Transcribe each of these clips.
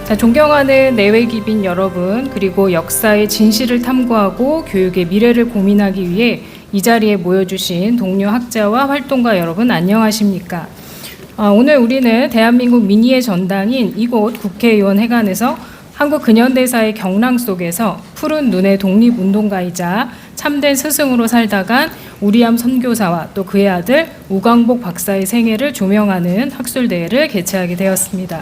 자, 존경하는 내외기빈 여러분, 그리고 역사의 진실을 탐구하고 교육의 미래를 고민하기 위해 이 자리에 모여주신 동료 학자와 활동가 여러분, 안녕하십니까? 오늘 우리는 대한민국 민의의 전당인 이곳 국회의원 회관에서 한국 근현대사의 경랑 속에서 푸른 눈의 독립운동가이자 참된 스승으로 살다간 우리암 선교사와 또 그의 아들 우광복 박사의 생애를 조명하는 학술대회를 개최하게 되었습니다.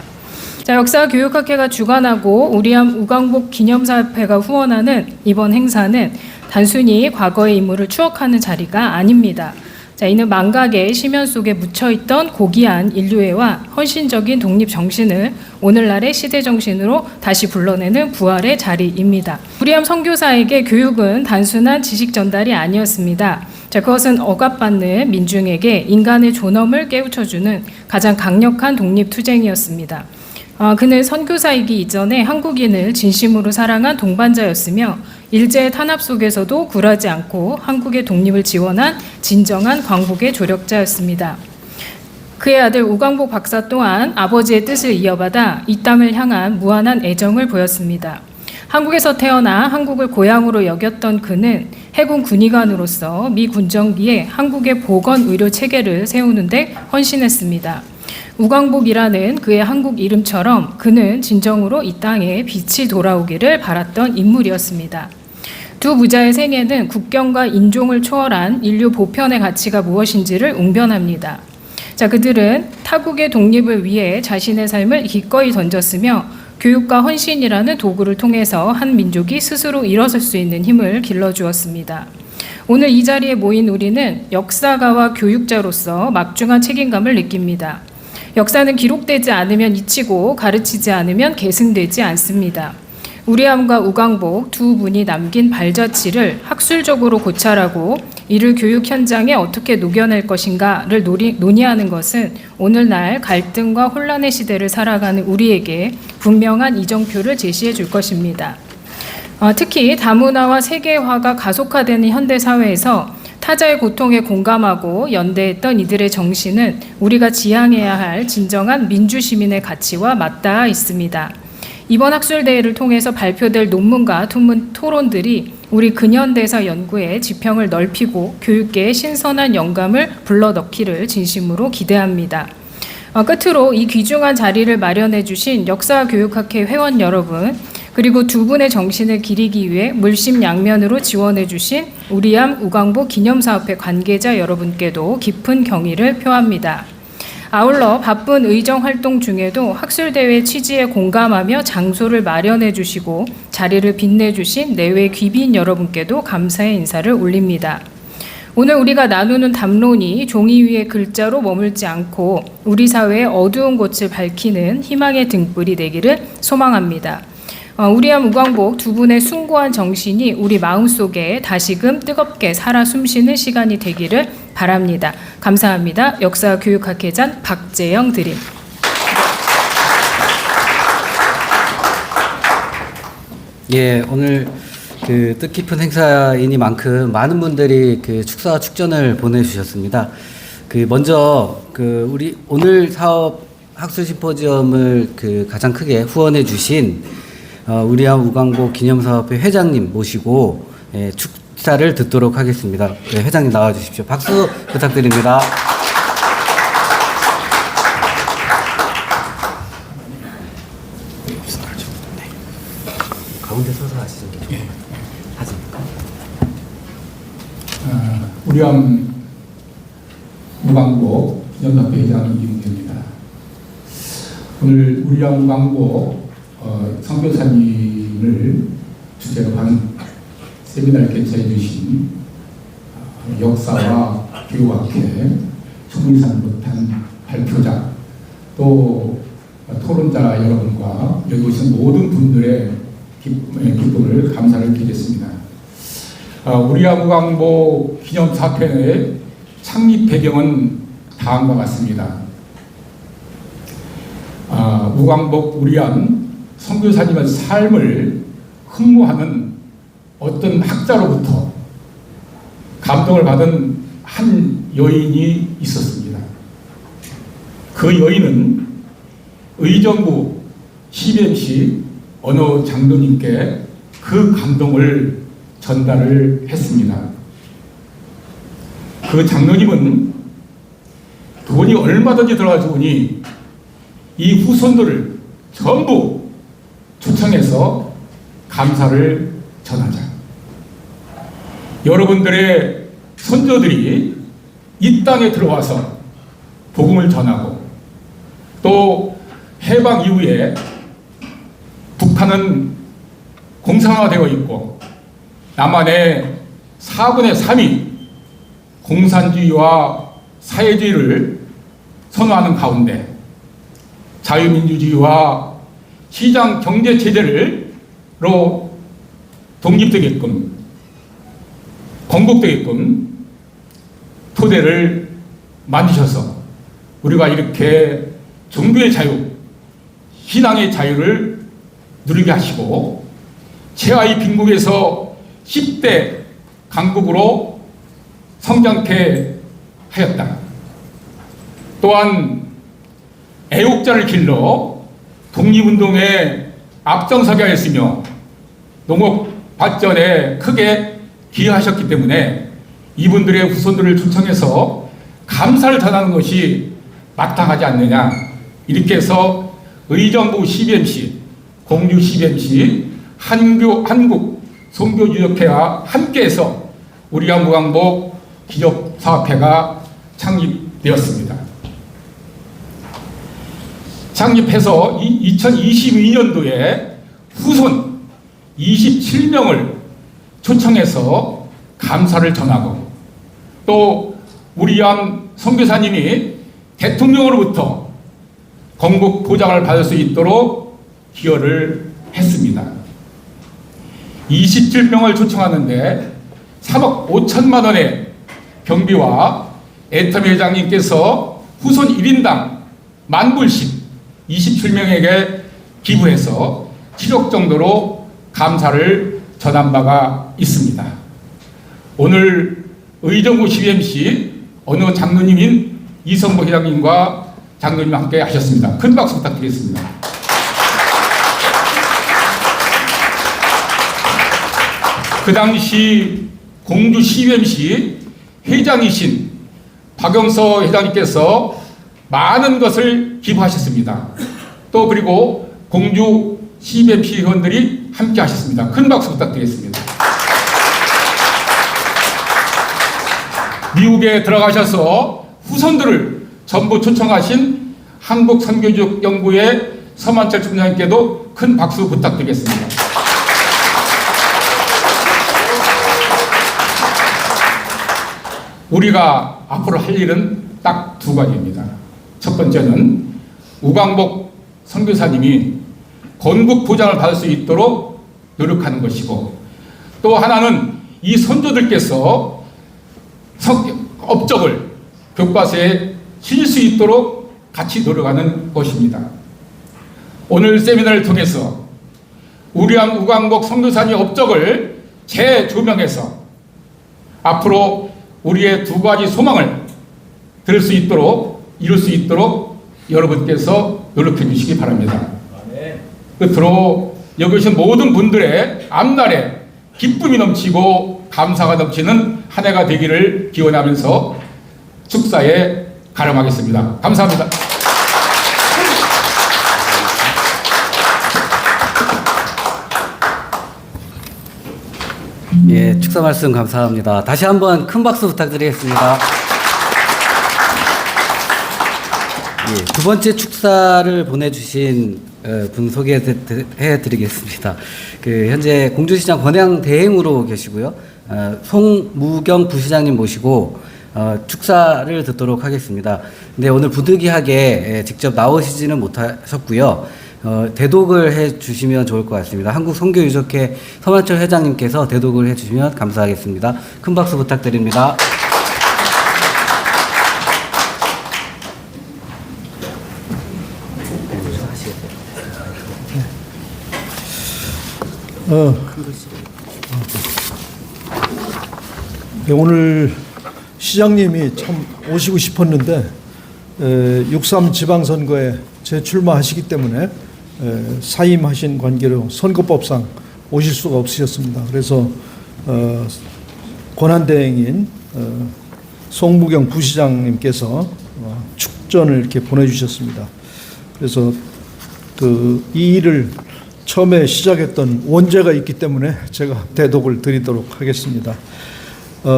자, 역사교육학회가 주관하고 우리암 우광복 기념사협회가 후원하는 이번 행사는 단순히 과거의 인물을 추억하는 자리가 아닙니다. 자, 이는 망각의 심연 속에 묻혀있던 고귀한 인류애와 헌신적인 독립정신을 오늘날의 시대정신으로 다시 불러내는 부활의 자리입니다. 우리암 선교사에게 교육은 단순한 지식 전달이 아니었습니다. 자, 그것은 억압받는 민중에게 인간의 존엄을 깨우쳐주는 가장 강력한 독립투쟁이었습니다. 그는 선교사이기 이전에 한국인을 진심으로 사랑한 동반자였으며 일제의 탄압 속에서도 굴하지 않고 한국의 독립을 지원한 진정한 광복의 조력자였습니다. 그의 아들 우광복 박사 또한 아버지의 뜻을 이어받아 이 땅을 향한 무한한 애정을 보였습니다. 한국에서 태어나 한국을 고향으로 여겼던 그는 해군 군의관으로서 미 군정기에 한국의 보건의료 체계를 세우는 데 헌신했습니다. 우광복이라는 그의 한국 이름처럼 그는 진정으로 이 땅에 빛이 돌아오기를 바랐던 인물이었습니다. 두 부자의 생애는 국경과 인종을 초월한 인류 보편의 가치가 무엇인지를 웅변합니다. 자, 그들은 타국의 독립을 위해 자신의 삶을 기꺼이 던졌으며 교육과 헌신이라는 도구를 통해서 한 민족이 스스로 일어설 수 있는 힘을 길러주었습니다. 오늘 이 자리에 모인 우리는 역사가와 교육자로서 막중한 책임감을 느낍니다. 역사는 기록되지 않으면 잊히고 가르치지 않으면 계승되지 않습니다. 우리암과 우광복 두 분이 남긴 발자취를 학술적으로 고찰하고 이를 교육 현장에 어떻게 녹여낼 것인가를 논의하는 것은 오늘날 갈등과 혼란의 시대를 살아가는 우리에게 분명한 이정표를 제시해 줄 것입니다. 특히 다문화와 세계화가 가속화되는 현대사회에서 타자의 고통에 공감하고 연대했던 이들의 정신은 우리가 지향해야 할 진정한 민주시민의 가치와 맞닿아 있습니다. 이번 학술대회를 통해서 발표될 논문과 토론들이 우리 근현대사 연구의 지평을 넓히고 교육계에 신선한 영감을 불러넣기를 진심으로 기대합니다. 끝으로 이 귀중한 자리를 마련해 주신 역사교육학회 회원 여러분, 그리고 두 분의 정신을 기리기 위해 물심양면으로 지원해 주신 우리암 우광복 기념사업회 관계자 여러분께도 깊은 경의를 표합니다. 아울러 바쁜 의정활동 중에도 학술대회 취지에 공감하며 장소를 마련해 주시고 자리를 빛내주신 내외 귀빈 여러분께도 감사의 인사를 올립니다. 오늘 우리가 나누는 담론이 종이 위에 글자로 머물지 않고 우리 사회의 어두운 곳을 밝히는 희망의 등불이 되기를 소망합니다. 우리암 우광복 두 분의 숭고한 정신이 우리 마음속에 다시금 뜨겁게 살아 숨쉬는 시간이 되기를 바랍니다. 감사합니다. 역사교육학회장 박재영 드림. 예, 오늘 그 뜻깊은 행사이니만큼 많은 분들이 그 축사와 축전을 보내주셨습니다. 먼저 우리 오늘 사업 학술 심포지엄을 가장 크게 후원해 주신 우리암 우광복 기념사업회 회장님 모시고 축사를 듣도록 하겠습니다. 네, 회장님 나와 주십시오. 박수 부탁드립니다. 가운데 서서 하시는 게 좋을 것 같습니다. 우리암 우광복 기념사업회 회장 이윤규입니다. 오늘 우리암 우광복 선교사님을 주제로 한 세미나를 개최해 주신 역사와 교육학회 총리상 못한 발표자 또 토론자 여러분과 여기 오신 모든 분들의 기쁨을 감사를 드리겠습니다. 우리암 우광복 기념사업회의 창립 배경은 다음과 같습니다. 우광복 우리암 선교사님의 삶을 흠모하는 어떤 학자로부터 감동을 받은 한 여인이 있었습니다. 그 여인은 의정부 CBMC 어느 장로님께 그 감동을 전달을 했습니다. 그 장로님은 돈이 얼마든지 들어가 좋으니 이 후손들을 전부 초청해서 감사를 전하자. 여러분들의 선조들이 이 땅에 들어와서 복음을 전하고 또 해방 이후에 북한은 공산화되어 있고 남한의 4분의 3이 공산주의와 사회주의를 선호하는 가운데 자유민주주의와 시장 경제 체제로 독립되게끔 건국되게끔 토대를 만드셔서 우리가 이렇게 종교의 자유, 신앙의 자유를 누리게 하시고 최하위 빈국에서 10대 강국으로 성장케 하였다. 또한 애국자를 길러 독립운동에 앞장서게 하였으며 농업 발전에 크게 기여하셨기 때문에 이분들의 후손들을 초청해서 감사를 전하는 것이 마땅하지 않느냐. 이렇게 해서 의정부 CBMC, 공주 CBMC, 한국 선교유적회와 함께해서 우리가 무광복 기적사업회가 창립되었습니다. 창립해서 2022년도에 후손 27명을 초청해서 감사를 전하고 또 우리 양 선교사님이 대통령으로부터 건국 보장을 받을 수 있도록 기여를 했습니다. 27명을 초청하는데 3억 5천만 원의 경비와 애터미 회장님께서 후손 1인당 10,000불씩 27명에게 기부해서 7억 정도로 감사를 전한 바가 있습니다. 오늘 의정부 CBMC 어느 장로님인 이성보 회장님과 장로님 함께 하셨습니다. 큰 박수 부탁드리겠습니다. 그 당시 공주 CBMC 회장이신 박영서 회장님께서 많은 것을 기부하셨습니다. 또 그리고 공주 CBMC 회원들이 함께 하셨습니다. 큰 박수 부탁드리겠습니다. 미국에 들어가셔서 후손들을 전부 초청하신 한국선교연구회 서만철 총장님께도 큰 박수 부탁드리겠습니다. 우리가 앞으로 할 일은 딱 두 가지입니다. 첫 번째는 우광복 선교사님이 건국 보장을 받을 수 있도록 노력하는 것이고 또 하나는 이 선조들께서 업적을 교과서에 실릴 수 있도록 같이 노력하는 것입니다. 오늘 세미나를 통해서 우리왕 우광복 선교사님의 업적을 재조명해서 앞으로 우리의 두 가지 소망을 들을 수 있도록 이룰 수 있도록 여러분께서 노력해 주시기 바랍니다. 끝으로 여기 계신 모든 분들의 앞날에 기쁨이 넘치고 감사가 넘치는 한 해가 되기를 기원하면서 축사에 가름하겠습니다. 감사합니다. 예, 축사 말씀 감사합니다. 다시 한번 큰 박수 부탁드리겠습니다. 예, 두 번째 축사를 보내주신 분 소개해드리겠습니다. 현재 공주시장 권양 대행으로 계시고요. 송무경 부시장님 모시고 축사를 듣도록 하겠습니다. 근데 오늘 부득이하게 직접 나오시지는 못하셨고요. 대독을 해주시면 좋을 것 같습니다. 한국선교유적회 서만철 회장님께서 대독을 해주시면 감사하겠습니다. 큰 박수 부탁드립니다. 오늘 시장님이 참 오시고 싶었는데 6.3 지방선거에 재출마하시기 때문에 사임하신 관계로 선거법상 오실 수가 없으셨습니다. 그래서 권한대행인 송무경 부시장님께서 축전을 이렇게 보내주셨습니다. 그래서 이 일을 처음에 시작했던 원죄가 있기 때문에 제가 대독을 드리도록 하겠습니다.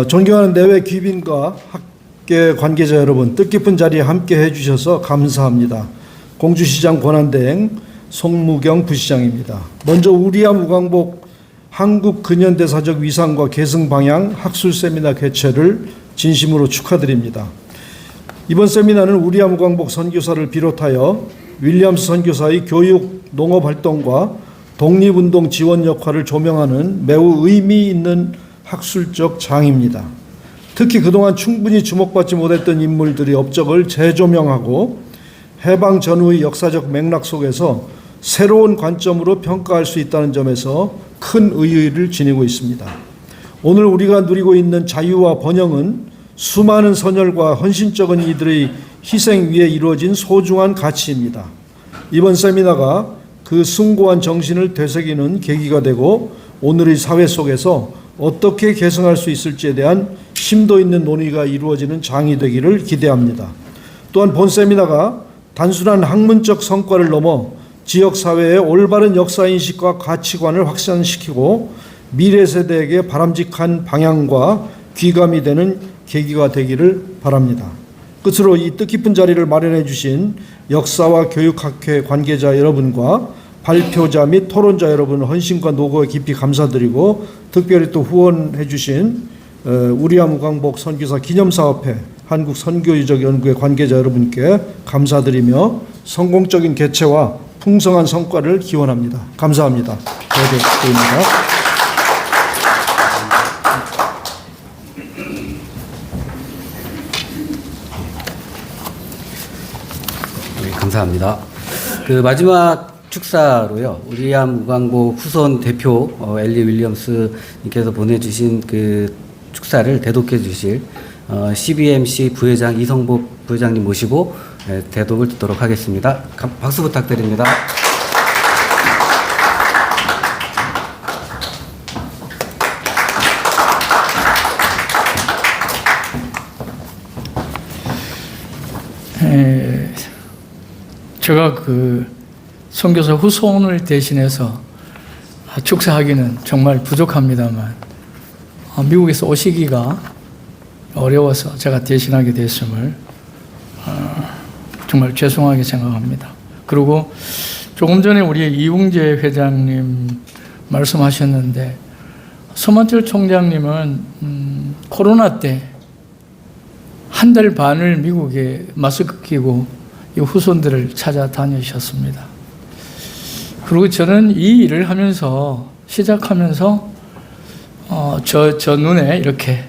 존경하는 내외 귀빈과 학계 관계자 여러분, 뜻깊은 자리에 함께 해주셔서 감사합니다. 공주시장 권한대행 송무경 부시장입니다. 먼저 우리암 우광복 한국 근현대사적 위상과 계승 방향 학술 세미나 개최를 진심으로 축하드립니다. 이번 세미나는 우리암 우광복 선교사를 비롯하여 윌리엄스 선교사의 교육, 농업 활동과 독립운동 지원 역할을 조명하는 매우 의미 있는 학술적 장입니다. 특히 그동안 충분히 주목받지 못했던 인물들의 업적을 재조명하고 해방 전후의 역사적 맥락 속에서 새로운 관점으로 평가할 수 있다는 점에서 큰 의의를 지니고 있습니다. 오늘 우리가 누리고 있는 자유와 번영은 수많은 선열과 헌신적인 이들의 희생 위에 이루어진 소중한 가치입니다. 이번 세미나가 그 숭고한 정신을 되새기는 계기가 되고 오늘의 사회 속에서 어떻게 개선할 수 있을지에 대한 심도 있는 논의가 이루어지는 장이 되기를 기대합니다. 또한 본 세미나가 단순한 학문적 성과를 넘어 지역사회의 올바른 역사인식과 가치관을 확산시키고 미래 세대에게 바람직한 방향과 귀감이 되는 계기가 되기를 바랍니다. 끝으로 이 뜻깊은 자리를 마련해 주신 역사와 교육학회 관계자 여러분과 발표자 및 토론자 여러분 헌신과 노고에 깊이 감사드리고 특별히 또 후원해 주신 우리암 우광복 선교사 기념사업회 한국선교유적연구회 관계자 여러분께 감사드리며 성공적인 개최와 풍성한 성과를 기원합니다. 감사합니다. 대대입니다. 네, 감사합니다. 마지막 축사로요. 우리암 우광복 후손 대표 엘리 윌리엄스님께서 보내주신 축사를 대독해 주실 CBMC 부회장 이성복 부회장님 모시고 대독을 듣도록 하겠습니다. 박수 부탁드립니다. 제가 선교사 후손을 대신해서 축사하기는 정말 부족합니다만 미국에서 오시기가 어려워서 제가 대신하게 됐음을 정말 죄송하게 생각합니다. 그리고 조금 전에 우리 이웅재 회장님 말씀하셨는데 서만철 총장님은 코로나 때 한 달 반을 미국에 마스크 끼고 이 후손들을 찾아다니셨습니다. 그리고 저는 이 일을 하면서 시작하면서 저 눈에 이렇게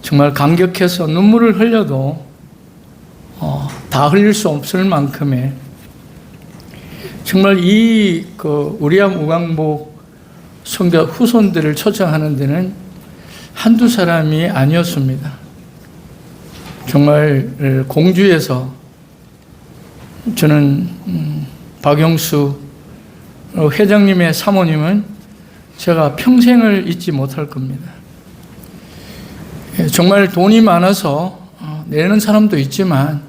정말 감격해서 눈물을 흘려도 다 흘릴 수 없을 만큼의 정말 우리암 우광복 선교 후손들을 초청하는 데는 한두 사람이 아니었습니다. 정말 공주에서 저는 박영수 회장님의 사모님은 제가 평생을 잊지 못할 겁니다. 정말 돈이 많아서 내는 사람도 있지만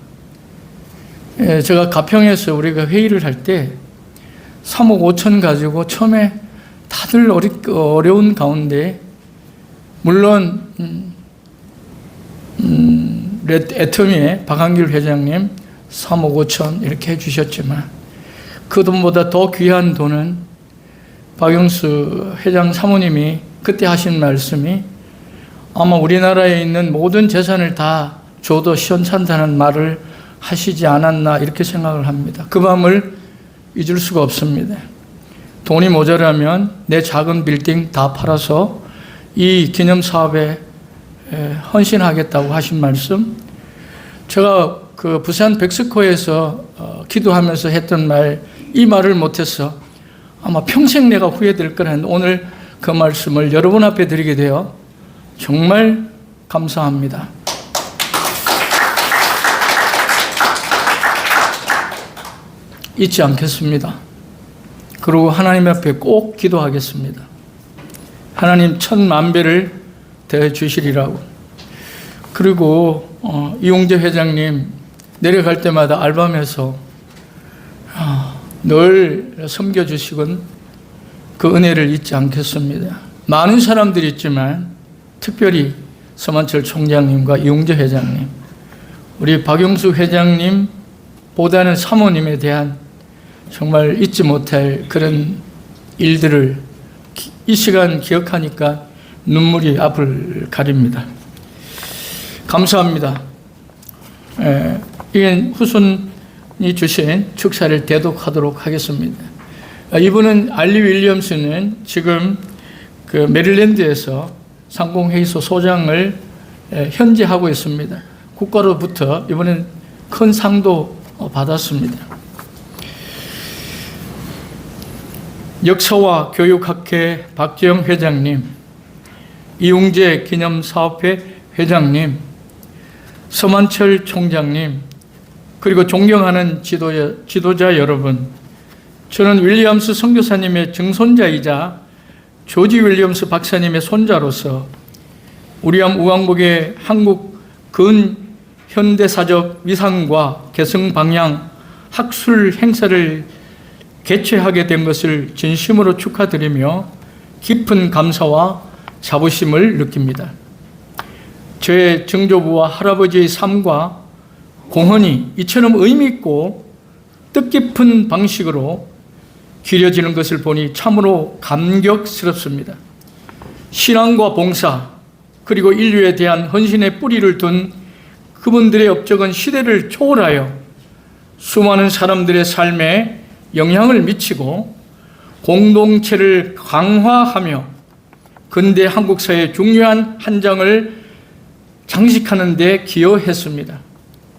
제가 가평에서 우리가 회의를 할 때 3억 5천 가지고 처음에 다들 어려운 가운데 물론 애터미의 박한길 회장님 3억 5천 이렇게 해주셨지만 그 돈보다 더 귀한 돈은 박영수 회장 사모님이 그때 하신 말씀이 아마 우리나라에 있는 모든 재산을 다 줘도 시원찮다는 말을 하시지 않았나 이렇게 생각을 합니다. 그 마음을 잊을 수가 없습니다. 돈이 모자라면 내 작은 빌딩 다 팔아서 이 기념사업에 헌신하겠다고 하신 말씀, 제가 부산 백스코에서 기도하면서 했던 말, 이 말을 못해서 아마 평생 내가 후회될 거라는 오늘 그 말씀을 여러분 앞에 드리게 되어 정말 감사합니다. 잊지 않겠습니다. 그리고 하나님 앞에 꼭 기도하겠습니다. 하나님 천만배를 더해 주시리라고. 그리고 이용재 회장님 내려갈 때마다 알밤에서 늘 섬겨주시곤 그 은혜를 잊지 않겠습니다. 많은 사람들이 있지만 특별히 서만철 총장님과 이용재 회장님, 우리 박용수 회장님보다는 사모님에 대한 정말 잊지 못할 그런 일들을 이 시간 기억하니까 눈물이 앞을 가립니다. 감사합니다. 이게 후손이 주신 축사를 대독하도록 하겠습니다. 이분은 알리 윌리엄스는 지금 그 메릴랜드에서 상공회의소 소장을 현재 하고 있습니다. 국가로부터 이번엔 큰 상도 받았습니다. 역사와 교육학회 박재영 회장님, 이용재 기념사업회 회장님, 서만철 총장님, 그리고 존경하는 지도자 여러분, 저는 윌리엄스 선교사님의 증손자이자 조지 윌리엄스 박사님의 손자로서 우리암 우왕복의 한국 근현대사적 위상과 개성 방향 학술 행사를 개최하게 된 것을 진심으로 축하드리며 깊은 감사와 자부심을 느낍니다. 저의 증조부와 할아버지의 삶과 공헌이 이처럼 의미 있고 뜻깊은 방식으로 기려지는 것을 보니 참으로 감격스럽습니다. 신앙과 봉사 그리고 인류에 대한 헌신의 뿌리를 둔 그분들의 업적은 시대를 초월하여 수많은 사람들의 삶에 영향을 미치고 공동체를 강화하며 근대 한국 사회의 중요한 한 장을 장식하는 데 기여했습니다.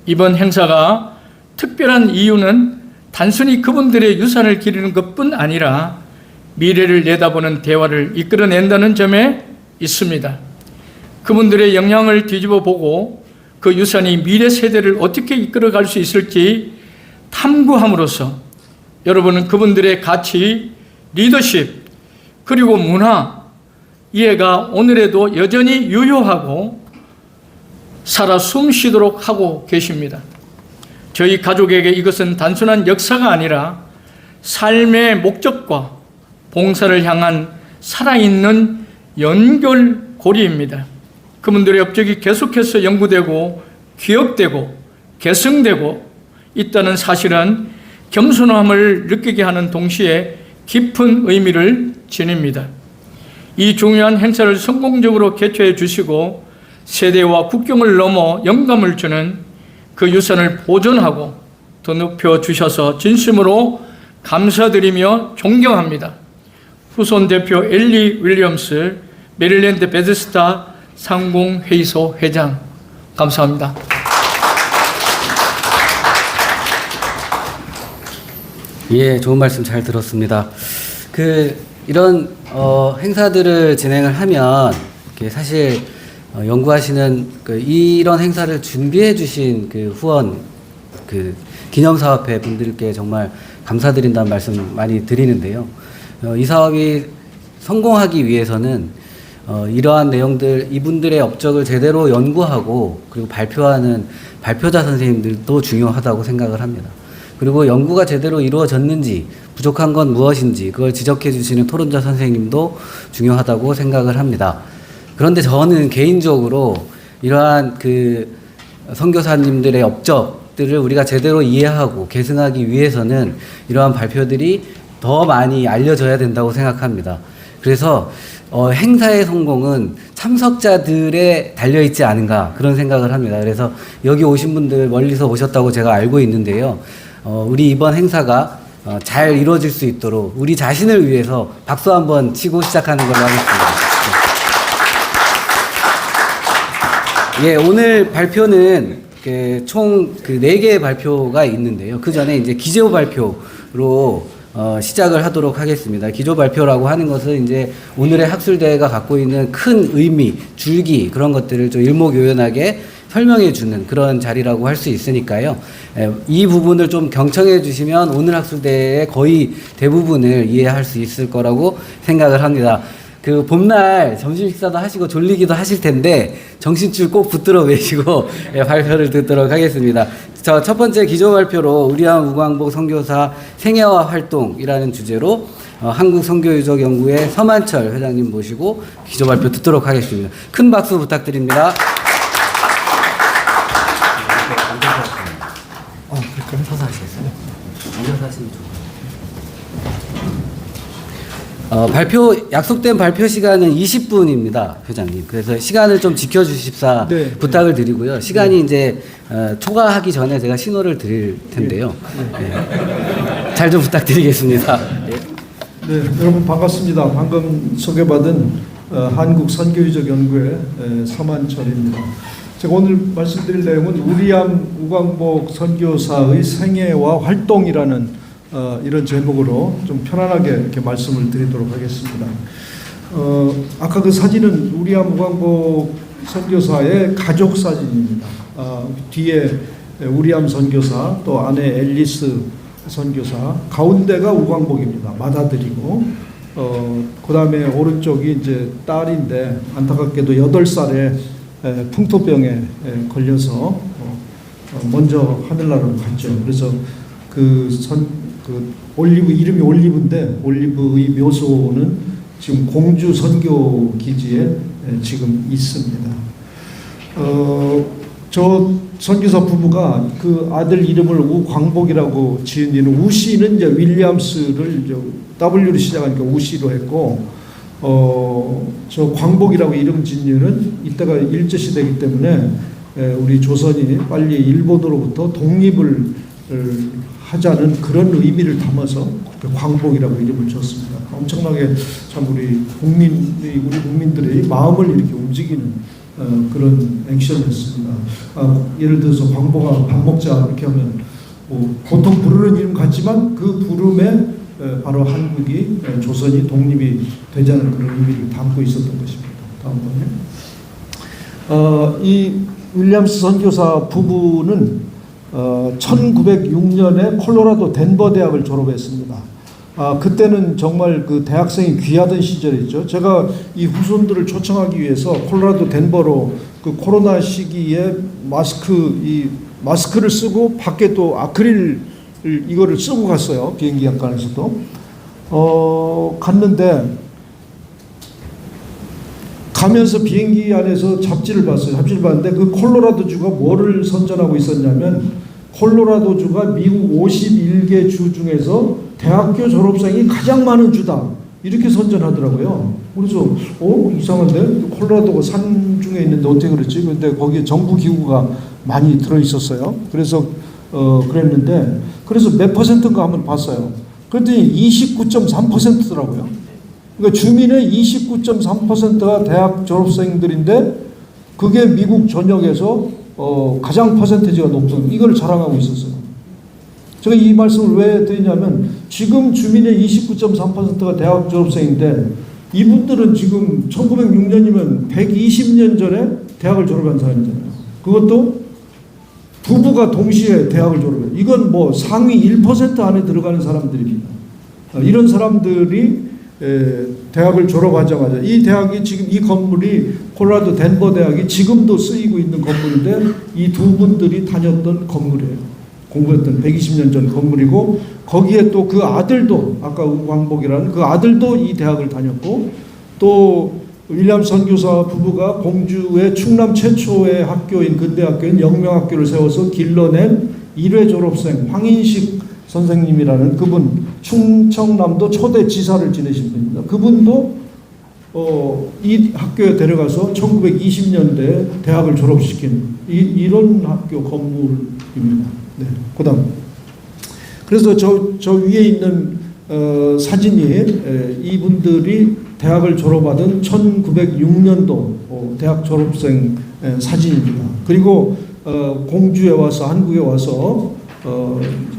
이번 행사가 특별한 이유는 단순히 그분들의 유산을 기리는 것뿐 아니라 미래를 내다보는 대화를 이끌어낸다는 점에 있습니다. 그분들의 영향을 뒤집어 보고 그 유산이 미래 세대를 어떻게 이끌어갈 수 있을지 탐구함으로써 여러분은 그분들의 가치, 리더십, 그리고 문화, 이해가 오늘에도 여전히 유효하고 살아 숨쉬도록 하고 계십니다. 저희 가족에게 이것은 단순한 역사가 아니라 삶의 목적과 봉사를 향한 살아있는 연결고리입니다. 그분들의 업적이 계속해서 연구되고 기억되고 계승되고 있다는 사실은 겸손함을 느끼게 하는 동시에 깊은 의미를 지닙니다. 이 중요한 행사를 성공적으로 개최해 주시고 세대와 국경을 넘어 영감을 주는 그 유산을 보존하고 더 높여 주셔서 진심으로 감사드리며 존경합니다. 후손 대표 엘리 윌리엄스 메릴랜드 베데스다 상공회의소 회장, 감사합니다. 예, 좋은 말씀 잘 들었습니다. 이런 행사들을 진행을 하면 사실 연구하시는 이런 행사를 준비해 주신 후원 기념사업회 분들께 정말 감사드린다는 말씀 많이 드리는데요. 이 사업이 성공하기 위해서는 이러한 내용들, 이분들의 업적을 제대로 연구하고 그리고 발표하는 발표자 선생님들도 중요하다고 생각을 합니다. 그리고 연구가 제대로 이루어졌는지, 부족한 건 무엇인지 그걸 지적해 주시는 토론자 선생님도 중요하다고 생각을 합니다. 그런데 저는 개인적으로 이러한 선교사님들의 업적들을 우리가 제대로 이해하고 계승하기 위해서는 이러한 발표들이 더 많이 알려져야 된다고 생각합니다. 그래서 행사의 성공은 참석자들에 달려있지 않은가 그런 생각을 합니다. 그래서 여기 오신 분들 멀리서 오셨다고 제가 알고 있는데요. 우리 이번 행사가 잘 이루어질 수 있도록 우리 자신을 위해서 박수 한번 치고 시작하는 걸로 하겠습니다. 예, 오늘 발표는 총 4개의 발표가 있는데요. 그 전에 이제 기조 발표로 시작을 하도록 하겠습니다. 기조 발표라고 하는 것은 이제 오늘의 학술대회가 갖고 있는 큰 의미, 줄기 그런 것들을 좀 일목요연하게 설명해 주는 그런 자리라고 할 수 있으니까요. 이 부분을 좀 경청해 주시면 오늘 학술대의 거의 대부분을 이해할 수 있을 거라고 생각을 합니다. 그 봄날 점심 식사도 하시고 졸리기도 하실 텐데 정신줄 꼭 붙들어 매시고 발표를 듣도록 하겠습니다. 자, 첫 번째 기조 발표로 우리암 우광복 선교사 생애와 활동이라는 주제로 한국선교유적연구회 서만철 회장님 모시고 기조 발표 듣도록 하겠습니다. 큰 박수 부탁드립니다. 서서 하시겠어요? 앉아서 하시면 좋을 약속된 발표 시간은 20분입니다, 회장님. 그래서 시간을 좀 지켜주십사 네, 부탁을 드리고요. 시간이 이제 초과하기 전에 제가 신호를 드릴 텐데요. 잘 좀 부탁드리겠습니다. 네, 여러분 반갑습니다. 방금 소개받은 한국선교유적연구회 서만철입니다. 제가 오늘 말씀드릴 내용은 우리암 우광복 선교사의 생애와 활동이라는 이런 제목으로 좀 편안하게 이렇게 말씀을 드리도록 하겠습니다. 아까 그 사진은 우리암 우광복 선교사의 가족 사진입니다. 뒤에 우리암 선교사, 또 아내 앨리스 선교사, 가운데가 우광복입니다. 맏아들이고, 그 다음에 오른쪽이 이제 딸인데 안타깝게도 8살에 풍토병에 걸려서 먼저 하늘나라로 갔죠. 그래서 그 올리브, 이름이 올리브인데 올리브의 묘소는 지금 공주 선교 기지에 지금 있습니다. 저 선교사 부부가 그 아들 이름을 우광복이라고 지은 이유는 우씨는 이제 윌리엄스를 W로 시작하니까 우씨로 했고, 저 광복이라고 이름 지은 이유는 이때가 일제시대이기 때문에 우리 조선이 빨리 일본으로부터 독립을 하자는 그런 의미를 담아서 광복이라고 이름을 지었습니다. 엄청나게 참 우리 국민들의 마음을 이렇게 움직이는 그런 액션이었습니다. 예를 들어서 광복아 밥 먹자 이렇게 하면 보통 부르는 이름 같지만 그 부름에 바로 한국이 조선이 독립이 되자는 그런 의미를 담고 있었던 것입니다. 다음번에 이 윌리엄스 선교사 부부는 1906년에 콜로라도 덴버 대학을 졸업했습니다. 그때는 정말 그 대학생이 귀하던 시절이죠. 제가 이 후손들을 초청하기 위해서 콜로라도 덴버로 그 코로나 시기에 마스크를 쓰고 밖에 또 아크릴 이거를 쓰고 갔어요. 비행기 약관에서도. 갔는데 가면서 비행기 안에서 잡지를 봤어요. 잡지를 봤는데 그 콜로라도주가 뭐를 선전하고 있었냐면 콜로라도주가 미국 51개 주 중에서 대학교 졸업생이 가장 많은 주다. 이렇게 선전하더라고요. 그래서 이상한데 콜로라도가 산 중에 있는데 어떻게 그렇지? 근데 거기에 정부 기구가 많이 들어 있었어요. 그래서 그랬는데 그래서 몇 퍼센트인가 한번 봤어요. 그랬더니 29.3%더라고요. 그러니까 주민의 29.3%가 대학 졸업생들인데 그게 미국 전역에서 가장 퍼센테이지가 높은 이걸 자랑하고 있었어요. 제가 이 말씀을 왜 드리냐면 지금 주민의 29.3%가 대학 졸업생인데 이분들은 지금 1906년이면 120년 전에 대학을 졸업한 사람이잖아요. 그것도 부부가 동시에 대학을 졸업해요. 이건 뭐 상위 1% 안에 들어가는 사람들입니다. 이런 사람들이 대학을 졸업하자마자 이 대학이 지금 이 건물이 콜로라도 덴버 대학이 지금도 쓰이고 있는 건물인데 이 두 분들이 다녔던 건물이에요. 공부했던 120년 전 건물이고 거기에 또 그 아들도 아까 우광복이라는 그 아들도 이 대학을 다녔고 또 윌리엄 선교사 부부가 공주의 충남 최초의 학교인 근대학교인 영명학교를 세워서 길러낸 1회 졸업생 황인식 선생님이라는 그분 충청남도 초대 지사를 지내신 분입니다. 그분도 이 학교에 데려가서 1920년대에 대학을 졸업시킨 이런 학교 건물입니다. 네, 그다음 그래서 저 위에 있는 사진이 이분들이 대학을 졸업하던 1906년도 대학 졸업생 사진입니다. 그리고 공주에 와서 한국에 와서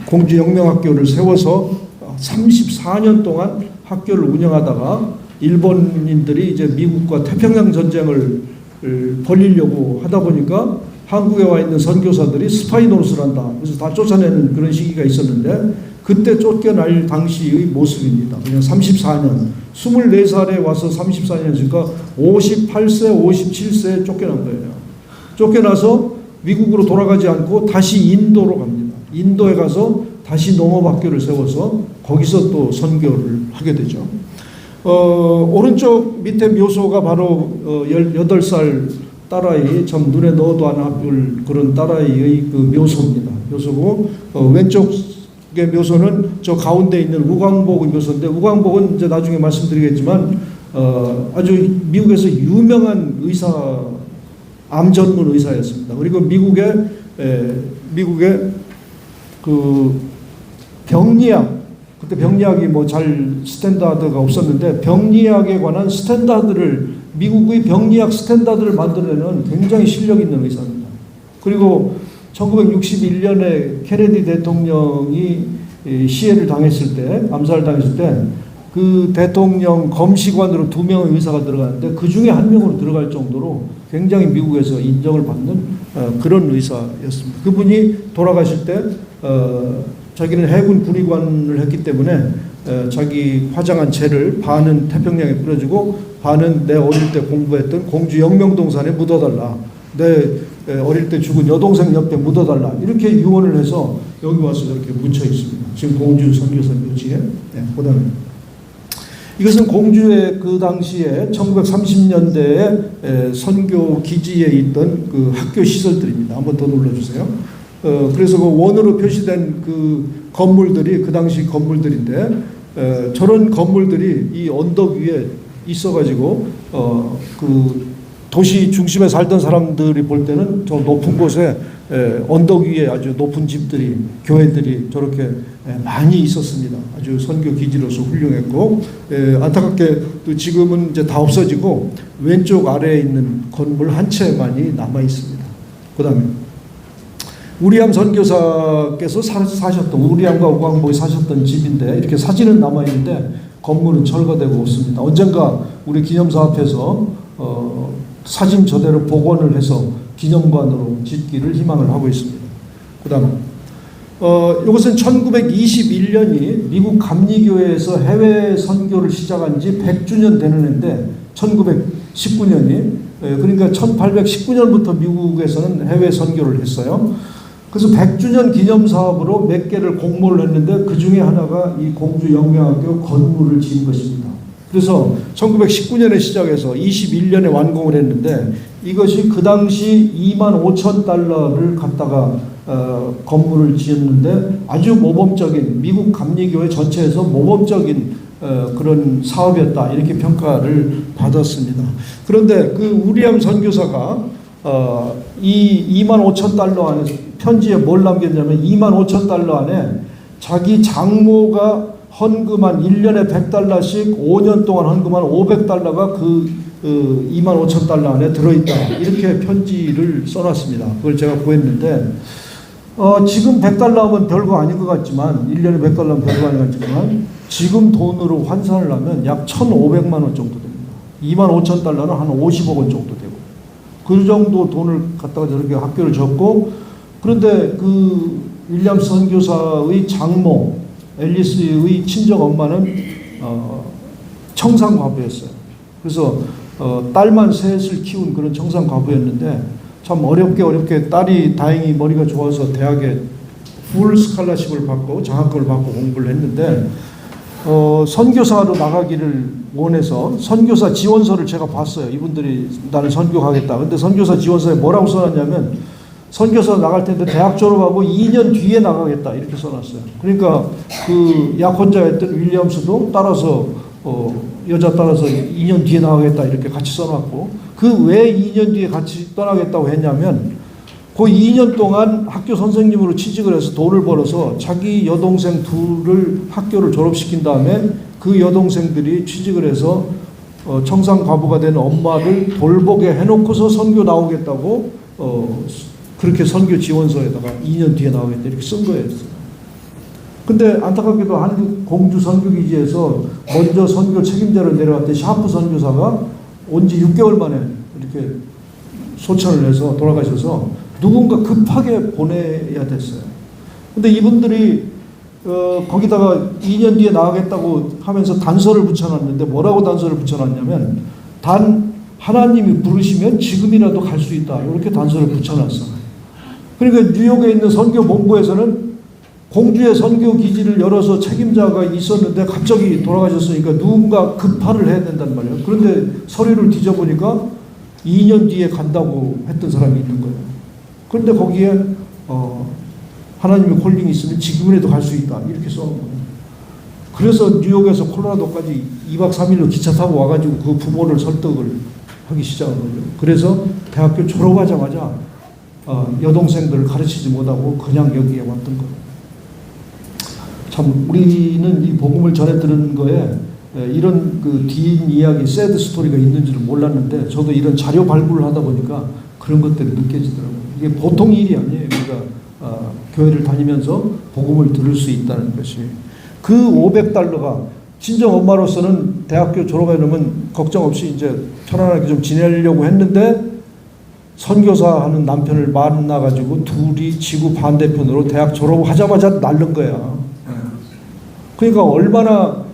공주 영명학교를 세워서 34년 동안 학교를 운영하다가 일본인들이 이제 미국과 태평양 전쟁을 벌이려고 하다 보니까 한국에 와 있는 선교사들이 스파이 노릇을 한다. 그래서 다 쫓아내는 그런 시기가 있었는데 그때 쫓겨날 당시의 모습입니다. 그냥 34년, 24살에 와서 34년이니까 58세, 57세에 쫓겨난 거예요. 쫓겨나서 미국으로 돌아가지 않고 다시 인도로 갑니다. 인도에 가서 다시 농업학교를 세워서 거기서 또 선교를 하게 되죠. 오른쪽 밑에 묘소가 바로 18살 딸아이, 참 눈에 넣어도 안 아플 그런 딸아이의 그 묘소입니다. 묘소고 왼쪽의 묘소는 저 가운데 있는 우광복의 묘소인데 우광복은 이제 나중에 말씀드리겠지만 아주 미국에서 유명한 의사, 암 전문 의사였습니다. 그리고 미국의 그 병리학, 그때 병리학이 뭐 잘 스탠다드가 없었는데 병리학에 관한 스탠다드를 미국의 병리학 스탠다드를 만들어내는 굉장히 실력 있는 의사입니다. 그리고 1961년에 케네디 대통령이 시해를 당했을 때, 암살을 당했을 때 그 대통령 검시관으로 2명의 의사가 들어가는데 그 중에 한 명으로 들어갈 정도로 굉장히 미국에서 인정을 받는 그런 의사였습니다. 그분이 돌아가실 때 자기는 해군 군의관을 했기 때문에 자기 화장한 채를 반은 태평양에 뿌려주고 반은 내 어릴 때 공부했던 공주 영명동산에 묻어달라. 내 어릴 때 죽은 여동생 옆에 묻어달라. 이렇게 유언을 해서 여기 와서 이렇게 묻혀 있습니다. 지금 공주 선교사 묘지에. 네, 그다음에 이것은 공주의 그 당시에 1930년대에 선교 기지에 있던 그 학교 시설들입니다. 한번 더 눌러주세요. 그래서 그 원으로 표시된 그 건물들이 그 당시 건물들인데 저런 건물들이 이 언덕 위에 있어가지고 그 도시 중심에 살던 사람들이 볼 때는 저 높은 곳에 언덕 위에 아주 높은 집들이 교회들이 저렇게 많이 있었습니다. 아주 선교 기지로서 훌륭했고 안타깝게 또 지금은 이제 다 없어지고 왼쪽 아래에 있는 건물 한 채만이 남아 있습니다. 그다음에 우리암 선교사께서 사셨던 우리암과 우광복이 사셨던 집인데 이렇게 사진은 남아 있는데 건물은 철거되고 없습니다. 언젠가 우리 기념사 앞에서 사진 저대로 복원을 해서 기념관으로 짓기를 희망을 하고 있습니다. 그다음 이것은 1921년이 미국 감리교회에서 해외 선교를 시작한 지 100주년 되는 해인데 1919년이 그러니까 1819년부터 미국에서는 해외 선교를 했어요. 그래서 100주년 기념 사업으로 몇 개를 공모를 했는데 그 중에 하나가 이 공주 영명학교 건물을 지은 것입니다. 그래서 1919년에 시작해서 21년에 완공을 했는데 이것이 그 당시 25,000달러를 갖다가 건물을 지었는데 아주 모범적인 미국 감리교회 전체에서 모범적인 그런 사업이었다 이렇게 평가를 받았습니다. 그런데 그 우리암 선교사가 이 25,000달러 안에 편지에 뭘 남겼냐면 25,000달러 안에 자기 장모가 헌금한 1년에 100달러씩 5년 동안 헌금한 500달러가 그 25,000달러 안에 들어있다. 이렇게 편지를 써놨습니다. 그걸 제가 구했는데 지금 100달러 하면 별거 아닌 것 같지만 1년에 100달러 하면 별거 아닌 것 같지만 지금 돈으로 환산을 하면 약 1,500만 원 정도 됩니다. 25,000달러는 한 50억 원 정도 되고 그 정도 돈을 갖다가 저렇게 학교를 졌고 그런데 그 윌리엄 선교사의 장모 앨리스의 친정 엄마는 청산과부였어요. 그래서 딸만 셋을 키운 그런 청산과부였는데 참 어렵게 딸이 다행히 머리가 좋아서 대학에 풀 스칼라십을 받고 장학금을 받고 공부를 했는데 선교사로 나가기를 원해서 선교사 지원서를 제가 봤어요. 이분들이 나는 선교하겠다. 근데 선교사 지원서에 뭐라고 써놨냐면 선교사 나갈 텐데 대학 졸업하고 2년 뒤에 나가겠다 이렇게 써놨어요. 그러니까 그 약혼자였던 윌리엄스도 따라서 여자 따라서 2년 뒤에 나가겠다 이렇게 같이 써놨고 그 왜 2년 뒤에 같이 떠나겠다고 했냐면 그 2년 동안 학교 선생님으로 취직을 해서 돈을 벌어서 자기 여동생 둘을 학교를 졸업시킨 다음에 그 여동생들이 취직을 해서 청산과부가 된 엄마를 돌보게 해놓고서 선교 나오겠다고 그렇게 선교 지원서에다가 2년 뒤에 나오겠다 이렇게 쓴 거예요. 근데 안타깝게도 한국 공주 선교기지에서 먼저 선교 책임자를 내려왔던 샤프 선교사가 온 지 6개월 만에 이렇게 소천을 해서 돌아가셔서 누군가 급하게 보내야 됐어요. 근데 이분들이 거기다가 2년 뒤에 나가겠다고 하면서 단서를 붙여놨는데 뭐라고 단서를 붙여놨냐면 단 하나님이 부르시면 지금이라도 갈 수 있다. 이렇게 단서를 붙여놨어요. 그러니까 뉴욕에 있는 선교본부에서는 공주의 선교 기지를 열어서 책임자가 있었는데 갑자기 돌아가셨으니까 누군가 급파를 해야 된단 말이에요. 그런데 서류를 뒤져보니까 2년 뒤에 간다고 했던 사람이 있는 거예요. 그런데 거기에 하나님의 콜링이 있으면 지금이라도 갈 수 있다. 이렇게 써놓은 거예요. 그래서 뉴욕에서 콜로라도까지 2박 3일로 기차 타고 와가지고 그 부모를 설득을 하기 시작한 거죠. 그래서 대학교 졸업하자마자 여동생들을 가르치지 못하고 그냥 여기에 왔던 거예요. 참 우리는 이 복음을 전해 들은 거에 이런 그 뒷 이야기, 새드 스토리가 있는 줄을 몰랐는데 저도 이런 자료 발굴을 하다 보니까 그런 것들이 느껴지더라고요. 이게 보통 일이 아니에요. 우리가 교회를 다니면서 복음을 들을 수 있다는 것이. 그 $500가 친정 엄마로서는 대학교 졸업해 놓으면 걱정 없이 이제 편안하게 좀 지내려고 했는데 선교사 하는 남편을 만나가지고 둘이 지구 반대편으로 대학 졸업하자마자 날른 거야. 그러니까 얼마나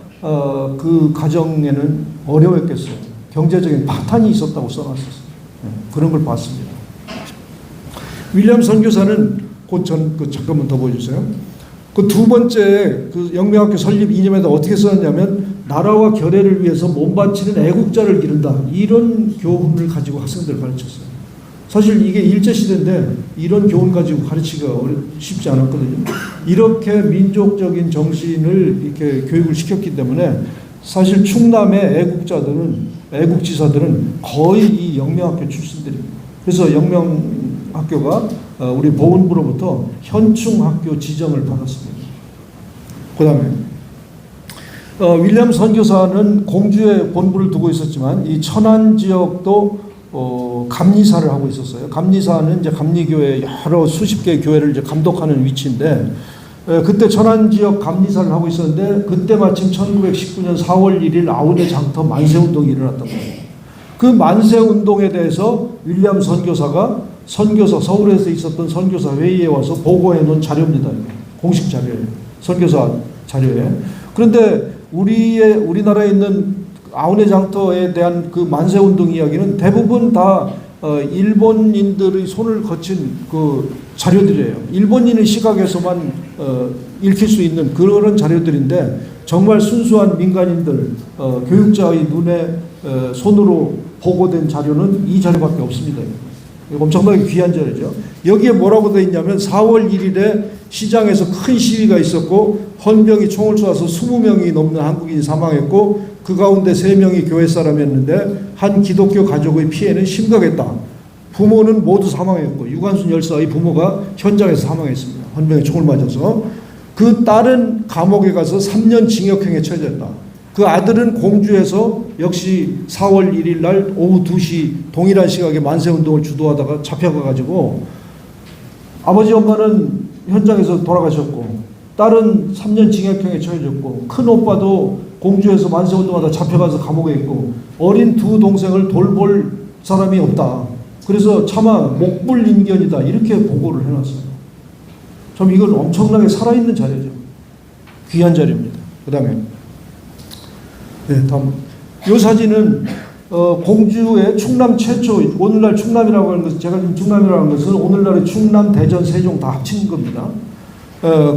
그 가정에는 어려웠겠어요. 경제적인 파탄이 있었다고 써놨었어요. 그런 걸 봤습니다. 윌리엄 선교사는 잠깐만 더 보여주세요. 그 두 번째 그 영명학교 설립 이념에다 어떻게 써놨냐면 나라와 결애를 위해서 몸바치는 애국자를 기른다. 이런 교훈을 가지고 학생들을 가르쳤어요. 사실 이게 일제시대인데 이런 교훈 가지고 가르치기가 쉽지 않았거든요. 이렇게 민족적인 정신을 이렇게 교육을 시켰기 때문에 사실 충남의 애국지사들은 거의 이 영명학교 출신들입니다. 그래서 영명학교가 우리 보훈부로부터 현충학교 지정을 받았습니다. 그 다음에 윌리엄 선교사는 공주에 본부를 두고 있었지만 이 천안 지역도 감리사를 하고 있었어요. 감리사는 이제 감리교회 여러 수십 개의 교회를 이제 감독하는 위치인데 그때 천안 지역 감리사를 하고 있었는데 그때 마침 1919년 4월 1일 아우네 장터 만세운동이 일어났던 거예요. 그 만세운동에 대해서 윌리엄 선교사가 서울에서 있었던 선교사 회의에 와서 보고해 놓은 자료입니다. 공식 자료예요. 선교사 자료에. 그런데 우리나라에 있는 아우네 장터에 대한 그 만세운동 이야기는 대부분 다 일본인들의 손을 거친 그 자료들이에요. 일본인의 시각에서만 읽힐 수 있는 그런 자료들인데 정말 순수한 민간인들, 교육자의 눈에 손으로 보고된 자료는 이 자료밖에 없습니다. 엄청나게 귀한 자료죠. 여기에 뭐라고 되어 있냐면 4월 1일에 시장에서 큰 시위가 있었고 헌병이 총을 쏘아서 20명이 넘는 한국인이 사망했고 그 가운데 3명이 교회 사람이었는데 한 기독교 가족의 피해는 심각했다. 부모는 모두 사망했고 유관순 열사의 부모가 현장에서 사망했습니다. 헌병이 총을 맞아서. 그 딸은 감옥에 가서 3년 징역형에 처해졌다. 그 아들은 공주에서 역시 4월 1일 날 오후 2시 동일한 시각에 만세운동을 주도하다가 잡혀가가지고 아버지 엄마는 현장에서 돌아가셨고 딸은 3년 징역형에 처해졌고 큰 오빠도 공주에서 만세운동하다 잡혀가서 감옥에 있고 어린 두 동생을 돌볼 사람이 없다. 그래서 차마 목불인견이다. 이렇게 보고를 해놨어요. 참 이건 엄청나게 살아있는 자료죠. 귀한 자료입니다. 그 다음에 다음 이 사진은 공주의 충남 최초 오늘날 충남이라고 하는 것은 제가 지금 충남이라고 하는 것은 오늘날의 충남, 대전, 세종 다 합친 겁니다.